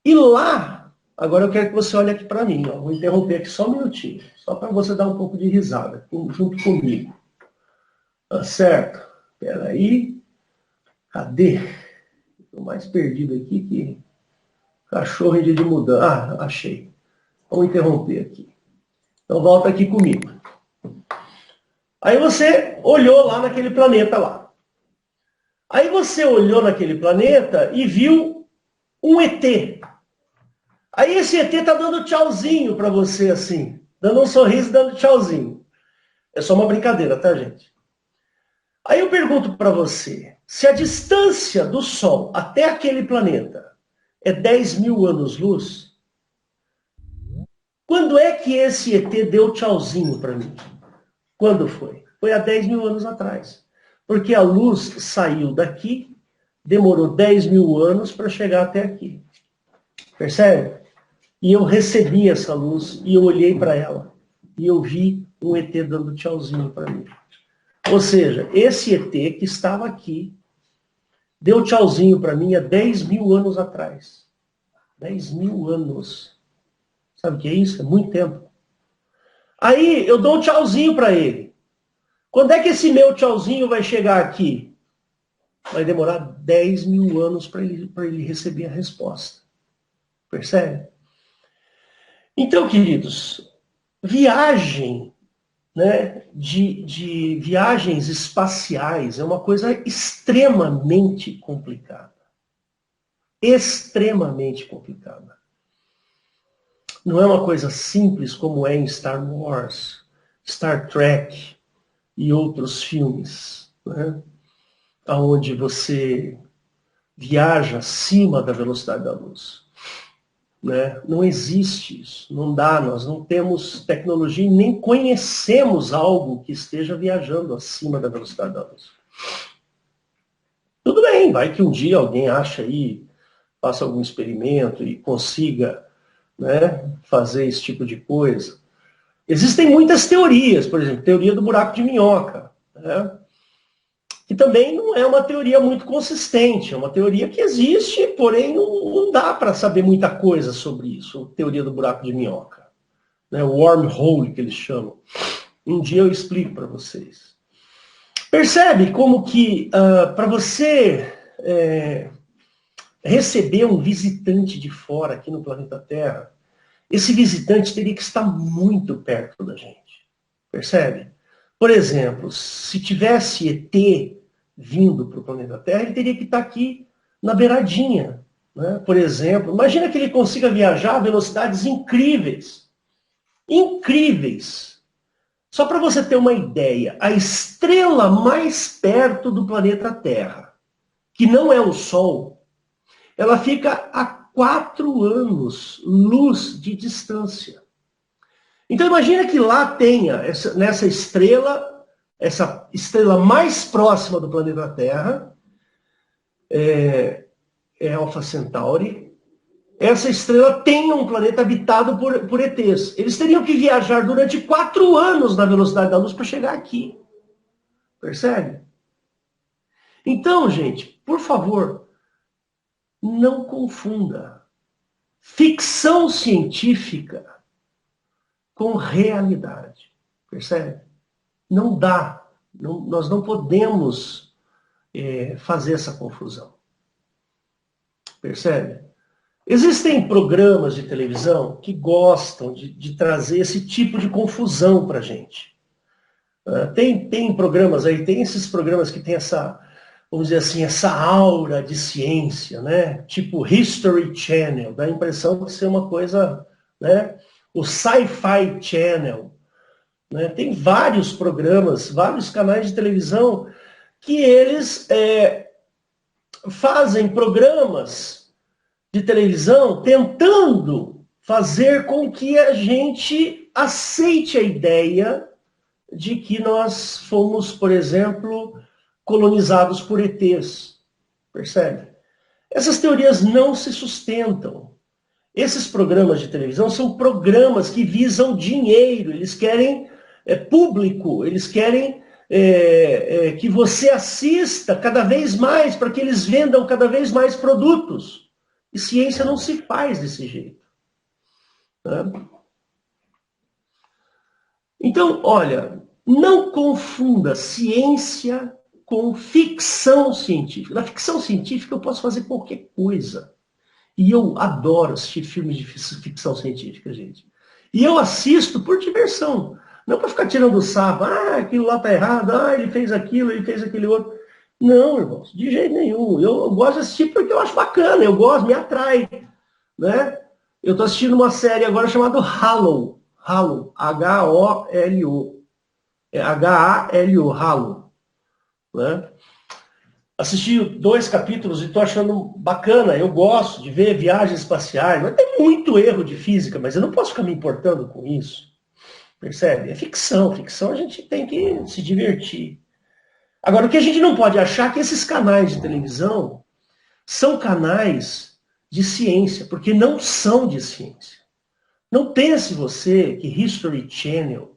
Speaker 2: E lá, agora eu quero que você olhe aqui para mim, ó. Vou interromper aqui só um minutinho, só para você dar um pouco de risada, junto comigo. Tá certo? Espera aí. Cadê? Estou mais perdido aqui que cachorro em dia de mudança. Ah, achei. Vamos interromper aqui. Então volta aqui comigo. Aí você olhou lá naquele planeta lá. Aí você olhou naquele planeta e viu um ET. Aí esse ET está dando tchauzinho para você assim. Dando um sorriso, dando tchauzinho. É só uma brincadeira, tá, gente? Aí eu pergunto para você, se a distância do Sol até aquele planeta é 10 mil anos-luz, quando é que esse ET deu tchauzinho para mim? Quando foi? Foi há 10 mil anos atrás. Porque a luz saiu daqui, demorou 10 mil anos para chegar até aqui. Percebe? E eu recebi essa luz e eu olhei para ela. E eu vi um ET dando tchauzinho para mim. Ou seja, esse ET que estava aqui, deu tchauzinho para mim há 10 mil anos atrás. 10 mil anos. Sabe o que é isso? É muito tempo. Aí eu dou um tchauzinho para ele. Quando é que esse meu tchauzinho vai chegar aqui? Vai demorar 10 mil anos para ele receber a resposta. Percebe? Então, queridos, viagem, né, de viagens espaciais é uma coisa extremamente complicada. Extremamente complicada. Não é uma coisa simples como é em Star Wars, Star Trek e outros filmes, né, onde você viaja acima da velocidade da luz. Né? Não existe isso, não dá, nós não temos tecnologia e nem conhecemos algo que esteja viajando acima da velocidade da luz. Tudo bem, vai que um dia alguém acha aí, faça algum experimento e consiga, né, fazer esse tipo de coisa. Existem muitas teorias, por exemplo, teoria do buraco de minhoca, né? que também não é uma teoria muito consistente, é uma teoria que existe, porém não dá para saber muita coisa sobre isso, a teoria do buraco de minhoca, né? O wormhole que eles chamam. Um dia eu explico para vocês. Percebe como que para você receber um visitante de fora aqui no planeta Terra, esse visitante teria que estar muito perto da gente. Percebe? Por exemplo, se tivesse ET vindo para o planeta Terra, ele teria que estar aqui na beiradinha, né? Por exemplo, imagina que ele consiga viajar a velocidades incríveis. Incríveis. Só para você ter uma ideia, a estrela mais perto do planeta Terra, que não é o Sol, ela fica a 4 anos-luz de distância. Então imagina que lá tenha, nessa estrela, essa estrela mais próxima do planeta Terra, é Alpha Centauri, essa estrela tenha um planeta habitado por ETs. Eles teriam que viajar durante 4 anos na velocidade da luz para chegar aqui. Percebe? Então, gente, por favor, não confunda ficção científica com realidade. Percebe? Não dá. Nós não podemos fazer essa confusão. Percebe? Existem programas de televisão que gostam de trazer esse tipo de confusão para a gente. Tem programas aí, tem esses programas que tem essa, vamos dizer assim, essa aura de ciência, né? Tipo History Channel, dá a impressão de ser uma coisa, né? O Sci-Fi Channel, né? Tem vários programas, vários canais de televisão que eles fazem programas de televisão tentando fazer com que a gente aceite a ideia de que nós fomos, por exemplo, colonizados por ETs. Percebe? Essas teorias não se sustentam. Esses programas de televisão são programas que visam dinheiro, eles querem público, eles querem que você assista cada vez mais para que eles vendam cada vez mais produtos. E ciência não se faz desse jeito. Né? Então, olha, não confunda ciência com ficção científica. Na ficção científica eu posso fazer qualquer coisa. E eu adoro assistir filmes de ficção científica, gente. E eu assisto por diversão. Não para ficar tirando sarro. Aquilo lá tá errado. Ele fez aquilo, ele fez aquele outro. Não, irmãos, de jeito nenhum. Eu gosto de assistir porque eu acho bacana, eu gosto, me atrai. Né? Eu estou assistindo uma série agora chamada Halo. Halo, H-O-L-O. H-A-L-O, Halo. Né? Assisti 2 capítulos e estou achando bacana. Eu gosto de ver viagens espaciais. Mas tem muito erro de física, mas eu não posso ficar me importando com isso. Percebe? É ficção. Ficção a gente tem que se divertir. Agora, o que a gente não pode achar é que esses canais de televisão são canais de ciência, porque não são de ciência. Não pense você que History Channel,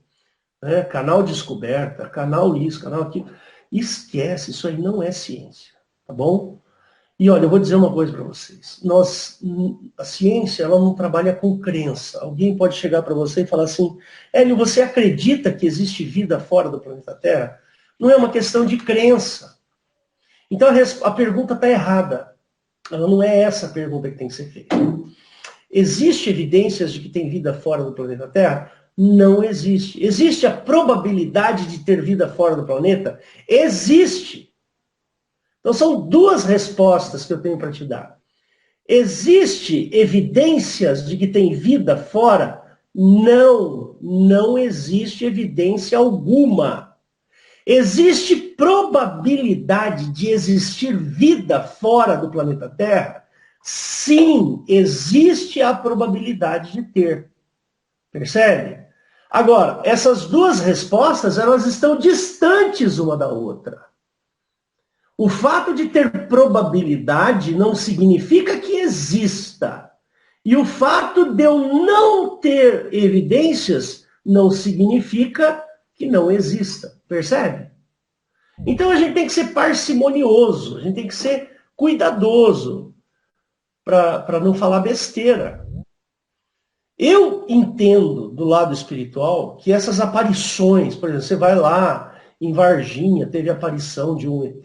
Speaker 2: né, canal Descoberta, canal isso, canal aquilo, esquece, isso aí não é ciência, tá bom? E olha, eu vou dizer uma coisa para vocês. A ciência, ela não trabalha com crença. Alguém pode chegar para você e falar assim, Hélio, você acredita que existe vida fora do planeta Terra? Não é uma questão de crença. Então a pergunta está errada. Ela não é essa a pergunta que tem que ser feita. Existe evidências de que tem vida fora do planeta Terra? Não existe. Existe a probabilidade de ter vida fora do planeta? Existe. Então são 2 respostas que eu tenho para te dar. Existe evidências de que tem vida fora? Não. Não existe evidência alguma. Existe probabilidade de existir vida fora do planeta Terra? Sim, existe a probabilidade de ter. Percebe? Agora, essas 2 respostas, elas estão distantes uma da outra. O fato de ter probabilidade não significa que exista. E o fato de eu não ter evidências não significa que não exista. Percebe? Então a gente tem que ser parcimonioso, a gente tem que ser cuidadoso para não falar besteira. Eu entendo, do lado espiritual, que essas aparições, por exemplo, você vai lá em Varginha, teve aparição de um ET,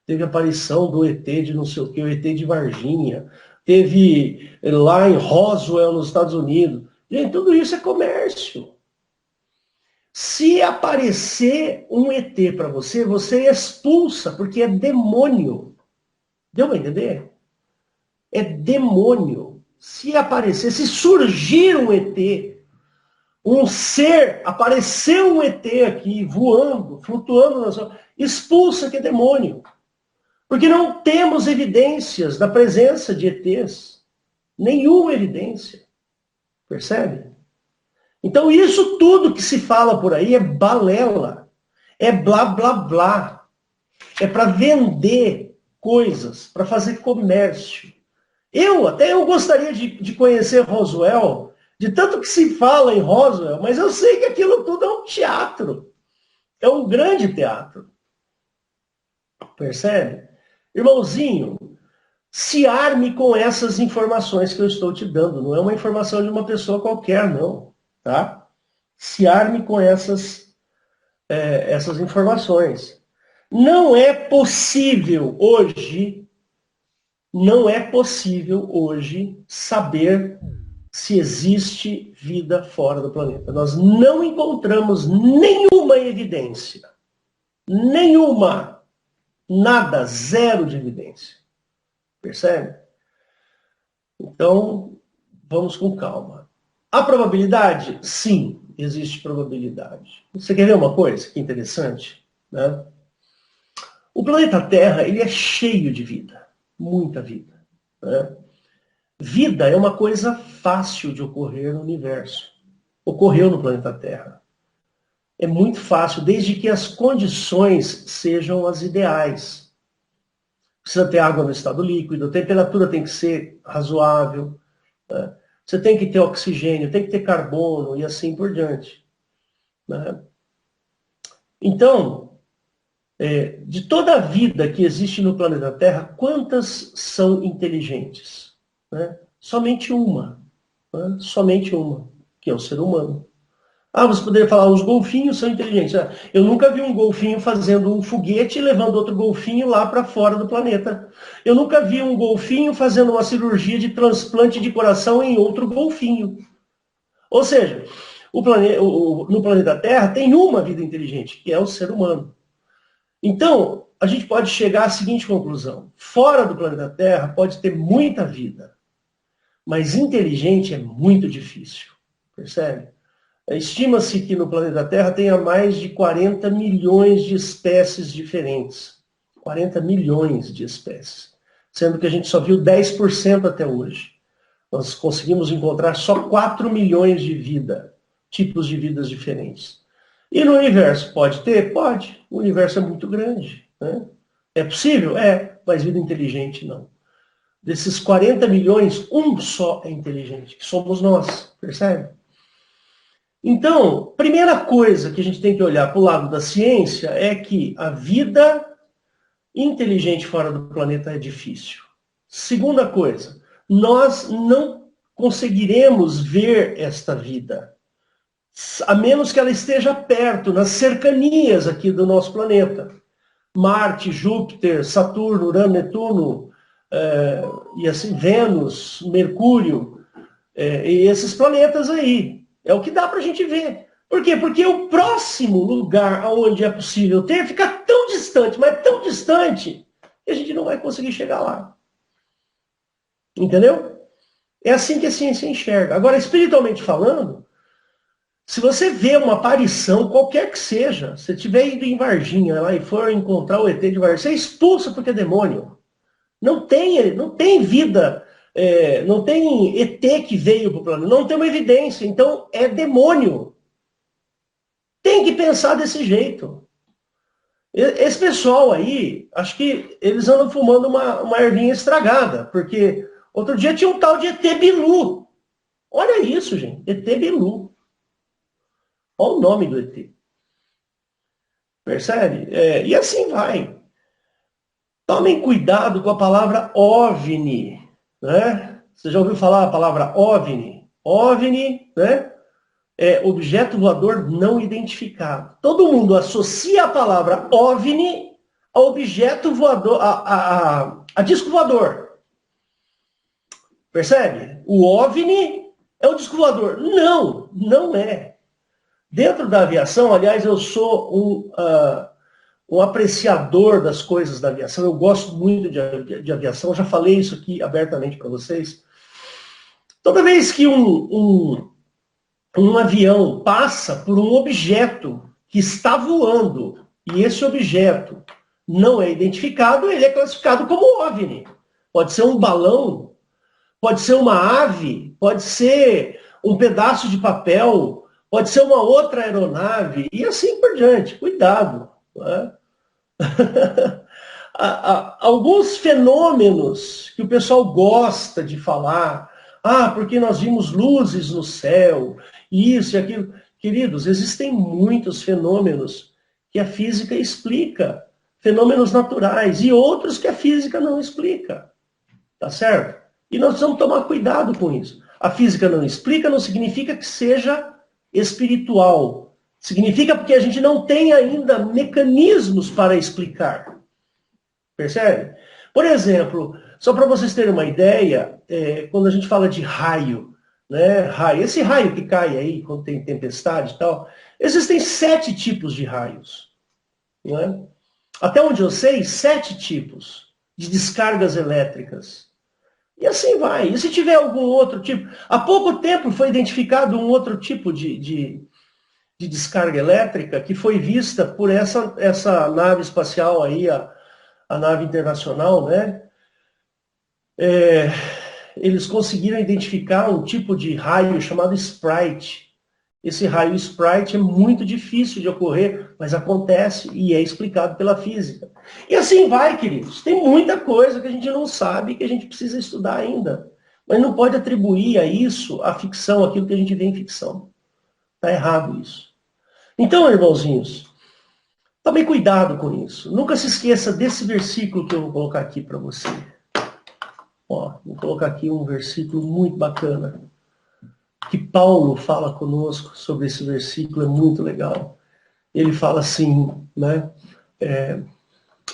Speaker 2: teve aparição do ET de não sei o que, o ET de Varginha, teve lá em Roswell, nos Estados Unidos. Gente, tudo isso é comércio. Se aparecer um ET para você, você expulsa, porque é demônio. Deu para entender? É demônio. Se aparecer, se surgir um ET, um ser, apareceu um ET aqui, voando, flutuando na sua... expulsa que é demônio. Porque não temos evidências da presença de ETs. Nenhuma evidência. Percebe? Então isso tudo que se fala por aí é balela. É blá, blá, blá. É para vender coisas, para fazer comércio. Eu gostaria de conhecer Roswell, de tanto que se fala em Roswell, mas eu sei que aquilo tudo é um teatro. É um grande teatro. Percebe? Irmãozinho, se arme com essas informações que eu estou te dando. Não é uma informação de uma pessoa qualquer, não. Tá? Se arme com essas informações. Não é possível hoje saber se existe vida fora do planeta. Nós não encontramos nenhuma evidência. Nenhuma. Nada. Zero de evidência. Percebe? Então, vamos com calma. A probabilidade? Sim, existe probabilidade. Você quer ver uma coisa que é interessante? Né? O planeta Terra, ele é cheio de vida. Muita vida. Né? Vida é uma coisa fácil de ocorrer no universo. Ocorreu no planeta Terra. É muito fácil, desde que as condições sejam as ideais. Precisa ter água no estado líquido, a temperatura tem que ser razoável, né? Você tem que ter oxigênio, tem que ter carbono e assim por diante. Né? Então, de toda a vida que existe no planeta Terra, quantas são inteligentes? Né? Somente uma. Né? Somente uma, que é o ser humano. Ah, você poderia falar, os golfinhos são inteligentes. Eu nunca vi um golfinho fazendo um foguete e levando outro golfinho lá para fora do planeta. Eu nunca vi um golfinho fazendo uma cirurgia de transplante de coração em outro golfinho. Ou seja, no planeta Terra tem uma vida inteligente, que é o ser humano. Então, a gente pode chegar à seguinte conclusão. Fora do planeta Terra pode ter muita vida, mas inteligente é muito difícil. Percebe? Estima-se que no planeta Terra tenha mais de 40 milhões de espécies diferentes. 40 milhões de espécies. Sendo que a gente só viu 10% até hoje. Nós conseguimos encontrar só 4 milhões de tipos de vidas diferentes. E no universo pode ter? Pode. O universo é muito grande. Né? É possível? É, mas vida inteligente não. Desses 40 milhões, um só é inteligente, que somos nós. Percebe? Então, primeira coisa que a gente tem que olhar para o lado da ciência é que a vida inteligente fora do planeta é difícil. Segunda coisa, nós não conseguiremos ver esta vida, a menos que ela esteja perto, nas cercanias aqui do nosso planeta. Marte, Júpiter, Saturno, Urano, Netuno, e assim, Vênus, Mercúrio, e esses planetas aí. É o que dá para a gente ver. Por quê? Porque o próximo lugar onde é possível ter fica tão distante, mas tão distante, que a gente não vai conseguir chegar lá. Entendeu? É assim que a ciência enxerga. Agora, espiritualmente falando, se você vê uma aparição, qualquer que seja, se tiver ido em Varginha lá e for encontrar o ET de Varginha, você expulsa porque é demônio. Não tem vida... não tem ET que veio para o planeta, não tem uma evidência, então é demônio. Tem que pensar desse jeito. Esse pessoal aí, acho que eles andam fumando uma ervinha estragada, porque outro dia tinha um tal de ET Bilu. Olha isso, gente, ET Bilu. Olha o nome do ET. Percebe? E assim vai. Tomem cuidado com a palavra OVNI, né? Você já ouviu falar a palavra OVNI? OVNI, né? É objeto voador não identificado. Todo mundo associa a palavra OVNI a objeto voador, a disco voador. Percebe? O OVNI é o disco voador. Não, não é. Dentro da aviação, aliás, eu sou um apreciador das coisas da aviação. Eu gosto muito de aviação. Eu já falei isso aqui abertamente para vocês. Toda vez que um avião passa por um objeto que está voando e esse objeto não é identificado, ele é classificado como OVNI. Pode ser um balão, pode ser uma ave, pode ser um pedaço de papel, pode ser uma outra aeronave e assim por diante. Cuidado. Né? Alguns fenômenos que o pessoal gosta de falar, porque nós vimos luzes no céu, isso e aquilo. Queridos, existem muitos fenômenos que a física explica, fenômenos naturais, e outros que a física não explica. Tá certo? E nós precisamos tomar cuidado com isso. A física não explica, não significa que seja espiritual. Significa porque a gente não tem ainda mecanismos para explicar. Percebe? Por exemplo, só para vocês terem uma ideia, quando a gente fala de raio, né? Raio, esse raio que cai aí, quando tem tempestade e tal, existem 7 tipos de raios. Né? Até onde eu sei, 7 tipos de descargas elétricas. E assim vai. E se tiver algum outro tipo? Há pouco tempo foi identificado um outro tipo de descarga elétrica que foi vista por essa nave espacial aí, a nave internacional, né? Eles conseguiram identificar um tipo de raio chamado Sprite. Esse raio Sprite é muito difícil de ocorrer, mas acontece e é explicado pela física. E assim vai, queridos. Tem muita coisa que a gente não sabe, que a gente precisa estudar ainda. Mas não pode atribuir a isso, a ficção, aquilo que a gente vê em ficção. Está errado isso. Então, irmãozinhos, tome cuidado com isso. Nunca se esqueça desse versículo que eu vou colocar aqui para você. Vou colocar aqui um versículo muito bacana. Que Paulo fala conosco sobre esse versículo, é muito legal. Ele fala assim, né?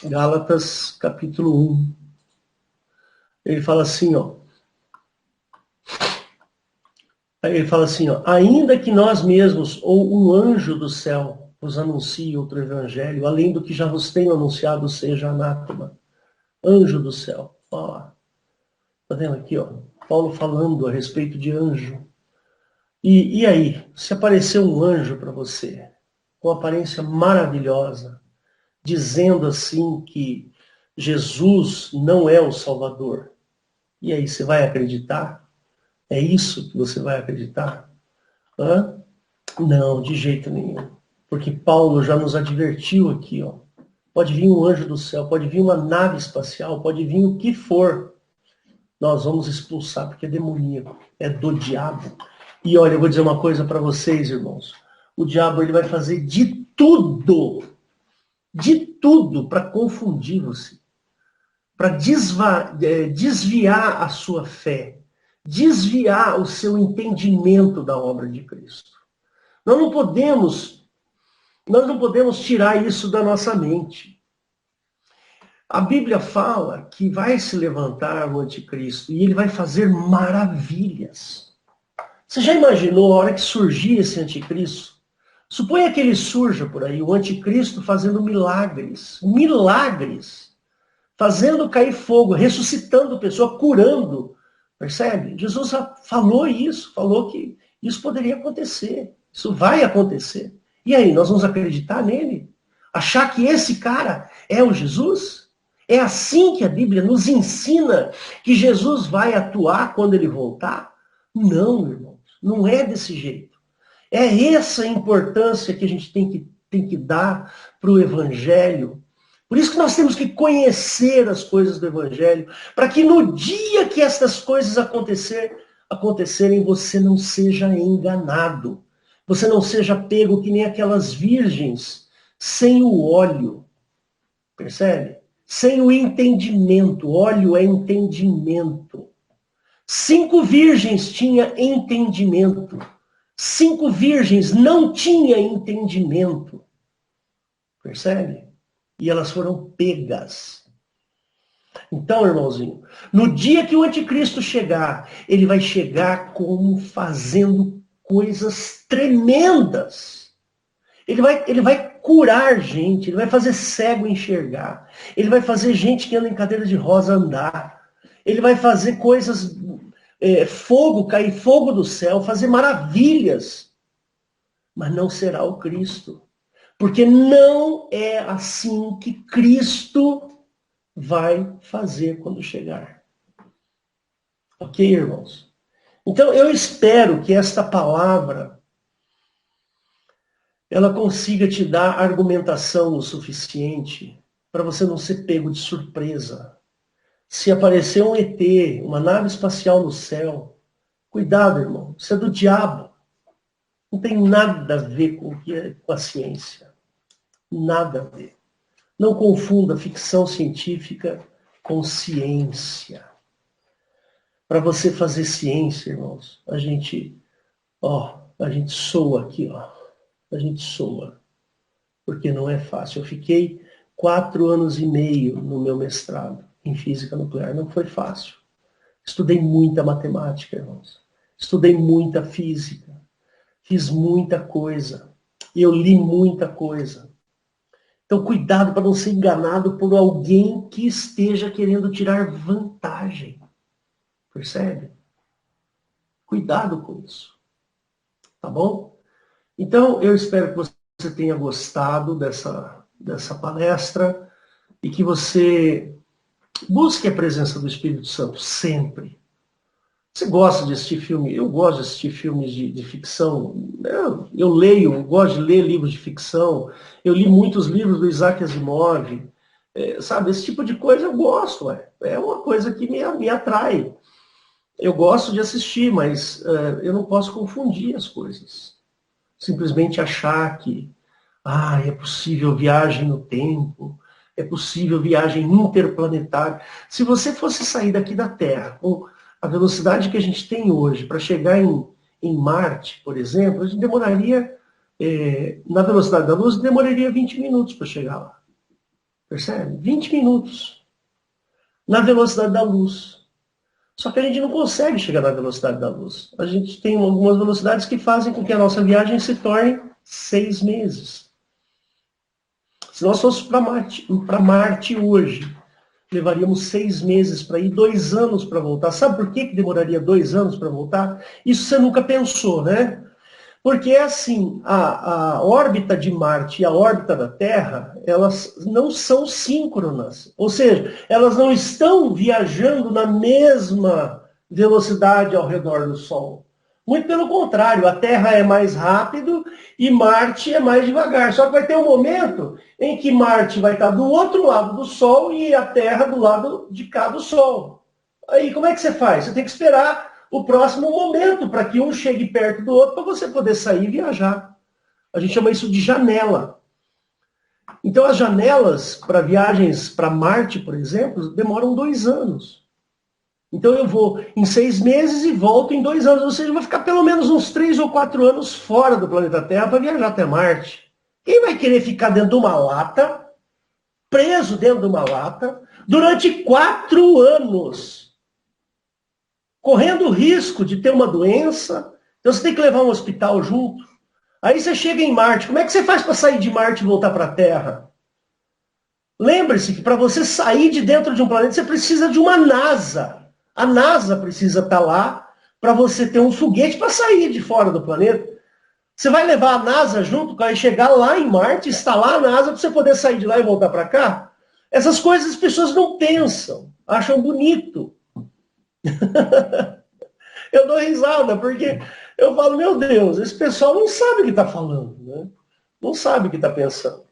Speaker 2: Gálatas capítulo 1. Ele fala assim, Ele fala assim, ainda que nós mesmos, ou um anjo do céu, vos anuncie outro evangelho, além do que já vos tenho anunciado, seja anátema. Anjo do céu. Tá vendo aqui, Paulo falando a respeito de anjo. E aí, se aparecer um anjo para você, com aparência maravilhosa, dizendo assim que Jesus não é o Salvador, e aí, você vai acreditar? É isso que você vai acreditar? Não, de jeito nenhum. Porque Paulo já nos advertiu aqui, Pode vir um anjo do céu, pode vir uma nave espacial, pode vir o que for. Nós vamos expulsar, porque é demoníaco, é do diabo. E olha, eu vou dizer uma coisa para vocês, irmãos. O diabo ele vai fazer de tudo para confundir você, para desviar a sua fé, desviar o seu entendimento da obra de Cristo. Nós não podemos tirar isso da nossa mente. A Bíblia fala que vai se levantar o anticristo e ele vai fazer maravilhas. Você já imaginou a hora que surgir esse anticristo? Suponha que ele surja por aí, o anticristo fazendo milagres. Milagres. Fazendo cair fogo, ressuscitando pessoa, curando. Percebe? Jesus já falou isso, falou que isso poderia acontecer. Isso vai acontecer. E aí, nós vamos acreditar nele? Achar que esse cara é o Jesus? É assim que a Bíblia nos ensina que Jesus vai atuar quando ele voltar? Não, irmãos. Não é desse jeito. É essa a importância que a gente tem que dar para o Evangelho. Por isso que nós temos que conhecer as coisas do Evangelho, para que no dia que estas coisas acontecerem, você não seja enganado. Você não seja pego que nem aquelas virgens sem o óleo. Percebe? Sem o entendimento. Óleo é entendimento. 5 virgens tinham entendimento. 5 virgens não tinham entendimento. Percebe? E elas foram pegas. Então, irmãozinho, no dia que o anticristo chegar, ele vai chegar como fazendo coisas tremendas. Ele vai curar gente, ele vai fazer cego enxergar. Ele vai fazer gente que anda em cadeira de rosa andar. Ele vai fazer coisas, cair fogo do céu, fazer maravilhas. Mas não será o Cristo. Porque não é assim que Cristo vai fazer quando chegar. Ok, irmãos? Então, eu espero que esta palavra ela consiga te dar argumentação o suficiente para você não ser pego de surpresa. Se aparecer um ET, uma nave espacial no céu, cuidado, irmão, isso é do diabo. Não tem nada a ver com a ciência. Nada a ver. Não confunda ficção científica com ciência. Para você fazer ciência, irmãos, a gente soa aqui, ó. A gente soa. Porque não é fácil. Eu fiquei 4 anos e meio no meu mestrado em física nuclear. Não foi fácil. Estudei muita matemática, irmãos. Estudei muita física. Fiz muita coisa. E eu li muita coisa. Então, cuidado para não ser enganado por alguém que esteja querendo tirar vantagem. Percebe? Cuidado com isso. Tá bom? Então, eu espero que você tenha gostado dessa palestra e que você busque a presença do Espírito Santo sempre. Você gosta de assistir filme? Eu gosto de assistir filmes de ficção. Eu leio, eu gosto de ler livros de ficção. Eu li muitos livros do Isaac Asimov. Sabe, esse tipo de coisa eu gosto. É uma coisa que me atrai. Eu gosto de assistir, mas eu não posso confundir as coisas. Simplesmente achar que é possível viagem no tempo, é possível viagem interplanetária. Se você fosse sair daqui da Terra com a velocidade que a gente tem hoje para chegar em Marte, por exemplo, a gente demoraria, na velocidade da luz, demoraria 20 minutos para chegar lá. Percebe? 20 minutos. Na velocidade da luz. Só que a gente não consegue chegar na velocidade da luz. A gente tem algumas velocidades que fazem com que a nossa viagem se torne 6 meses. Se nós fôssemos para Marte hoje, levaríamos 6 meses para ir, 2 anos para voltar. Sabe por que demoraria 2 anos para voltar? Isso você nunca pensou, né? Porque é assim, a órbita de Marte e a órbita da Terra, elas não são síncronas. Ou seja, elas não estão viajando na mesma velocidade ao redor do Sol. Muito pelo contrário, a Terra é mais rápido e Marte é mais devagar. Só que vai ter um momento em que Marte vai estar do outro lado do Sol e a Terra do lado de cá do Sol. Aí como é que você faz? Você tem que esperar o próximo momento para que um chegue perto do outro para você poder sair e viajar. A gente chama isso de janela. Então as janelas para viagens para Marte, por exemplo, demoram 2 anos. Então eu vou em 6 meses e volto em 2 anos. Ou seja, eu vou ficar pelo menos uns 3 ou 4 anos fora do planeta Terra para viajar até Marte. Quem vai querer ficar dentro de uma lata, preso dentro de uma lata, durante 4 anos? Correndo o risco de ter uma doença, então você tem que levar um hospital junto. Aí você chega em Marte, como é que você faz para sair de Marte e voltar para a Terra? Lembre-se que para você sair de dentro de um planeta, você precisa de uma NASA. A NASA precisa estar lá para você ter um foguete para sair de fora do planeta. Você vai levar a NASA junto, para chegar lá em Marte, instalar a NASA para você poder sair de lá e voltar para cá? Essas coisas as pessoas não pensam, acham bonito. Eu dou risada, porque eu falo, meu Deus, esse pessoal não sabe o que está falando, né? Não sabe o que está pensando.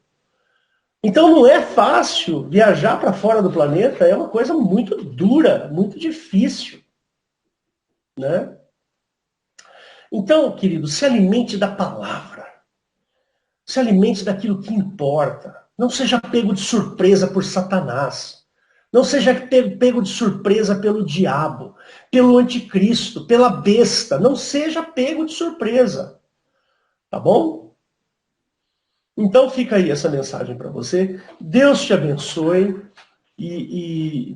Speaker 2: Então não é fácil viajar para fora do planeta, é uma coisa muito dura, muito difícil, né? Então, querido, se alimente da palavra. Se alimente daquilo que importa. Não seja pego de surpresa por Satanás. Não seja pego de surpresa pelo diabo, pelo anticristo, pela besta. Não seja pego de surpresa. Tá bom? Então fica aí essa mensagem para você. Deus te abençoe e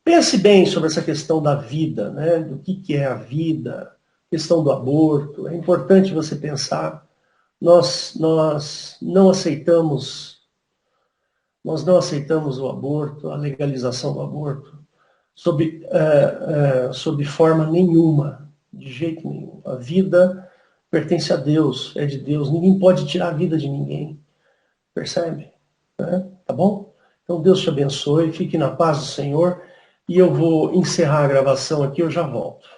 Speaker 2: pense bem sobre essa questão da vida, né? Do que é a vida, questão do aborto. É importante você pensar. Nós não aceitamos o aborto, a legalização do aborto, sob forma nenhuma, de jeito nenhum. A vida pertence a Deus, é de Deus. Ninguém pode tirar a vida de ninguém. Percebe? Tá bom? Então Deus te abençoe, fique na paz do Senhor. E eu vou encerrar a gravação aqui, eu já volto.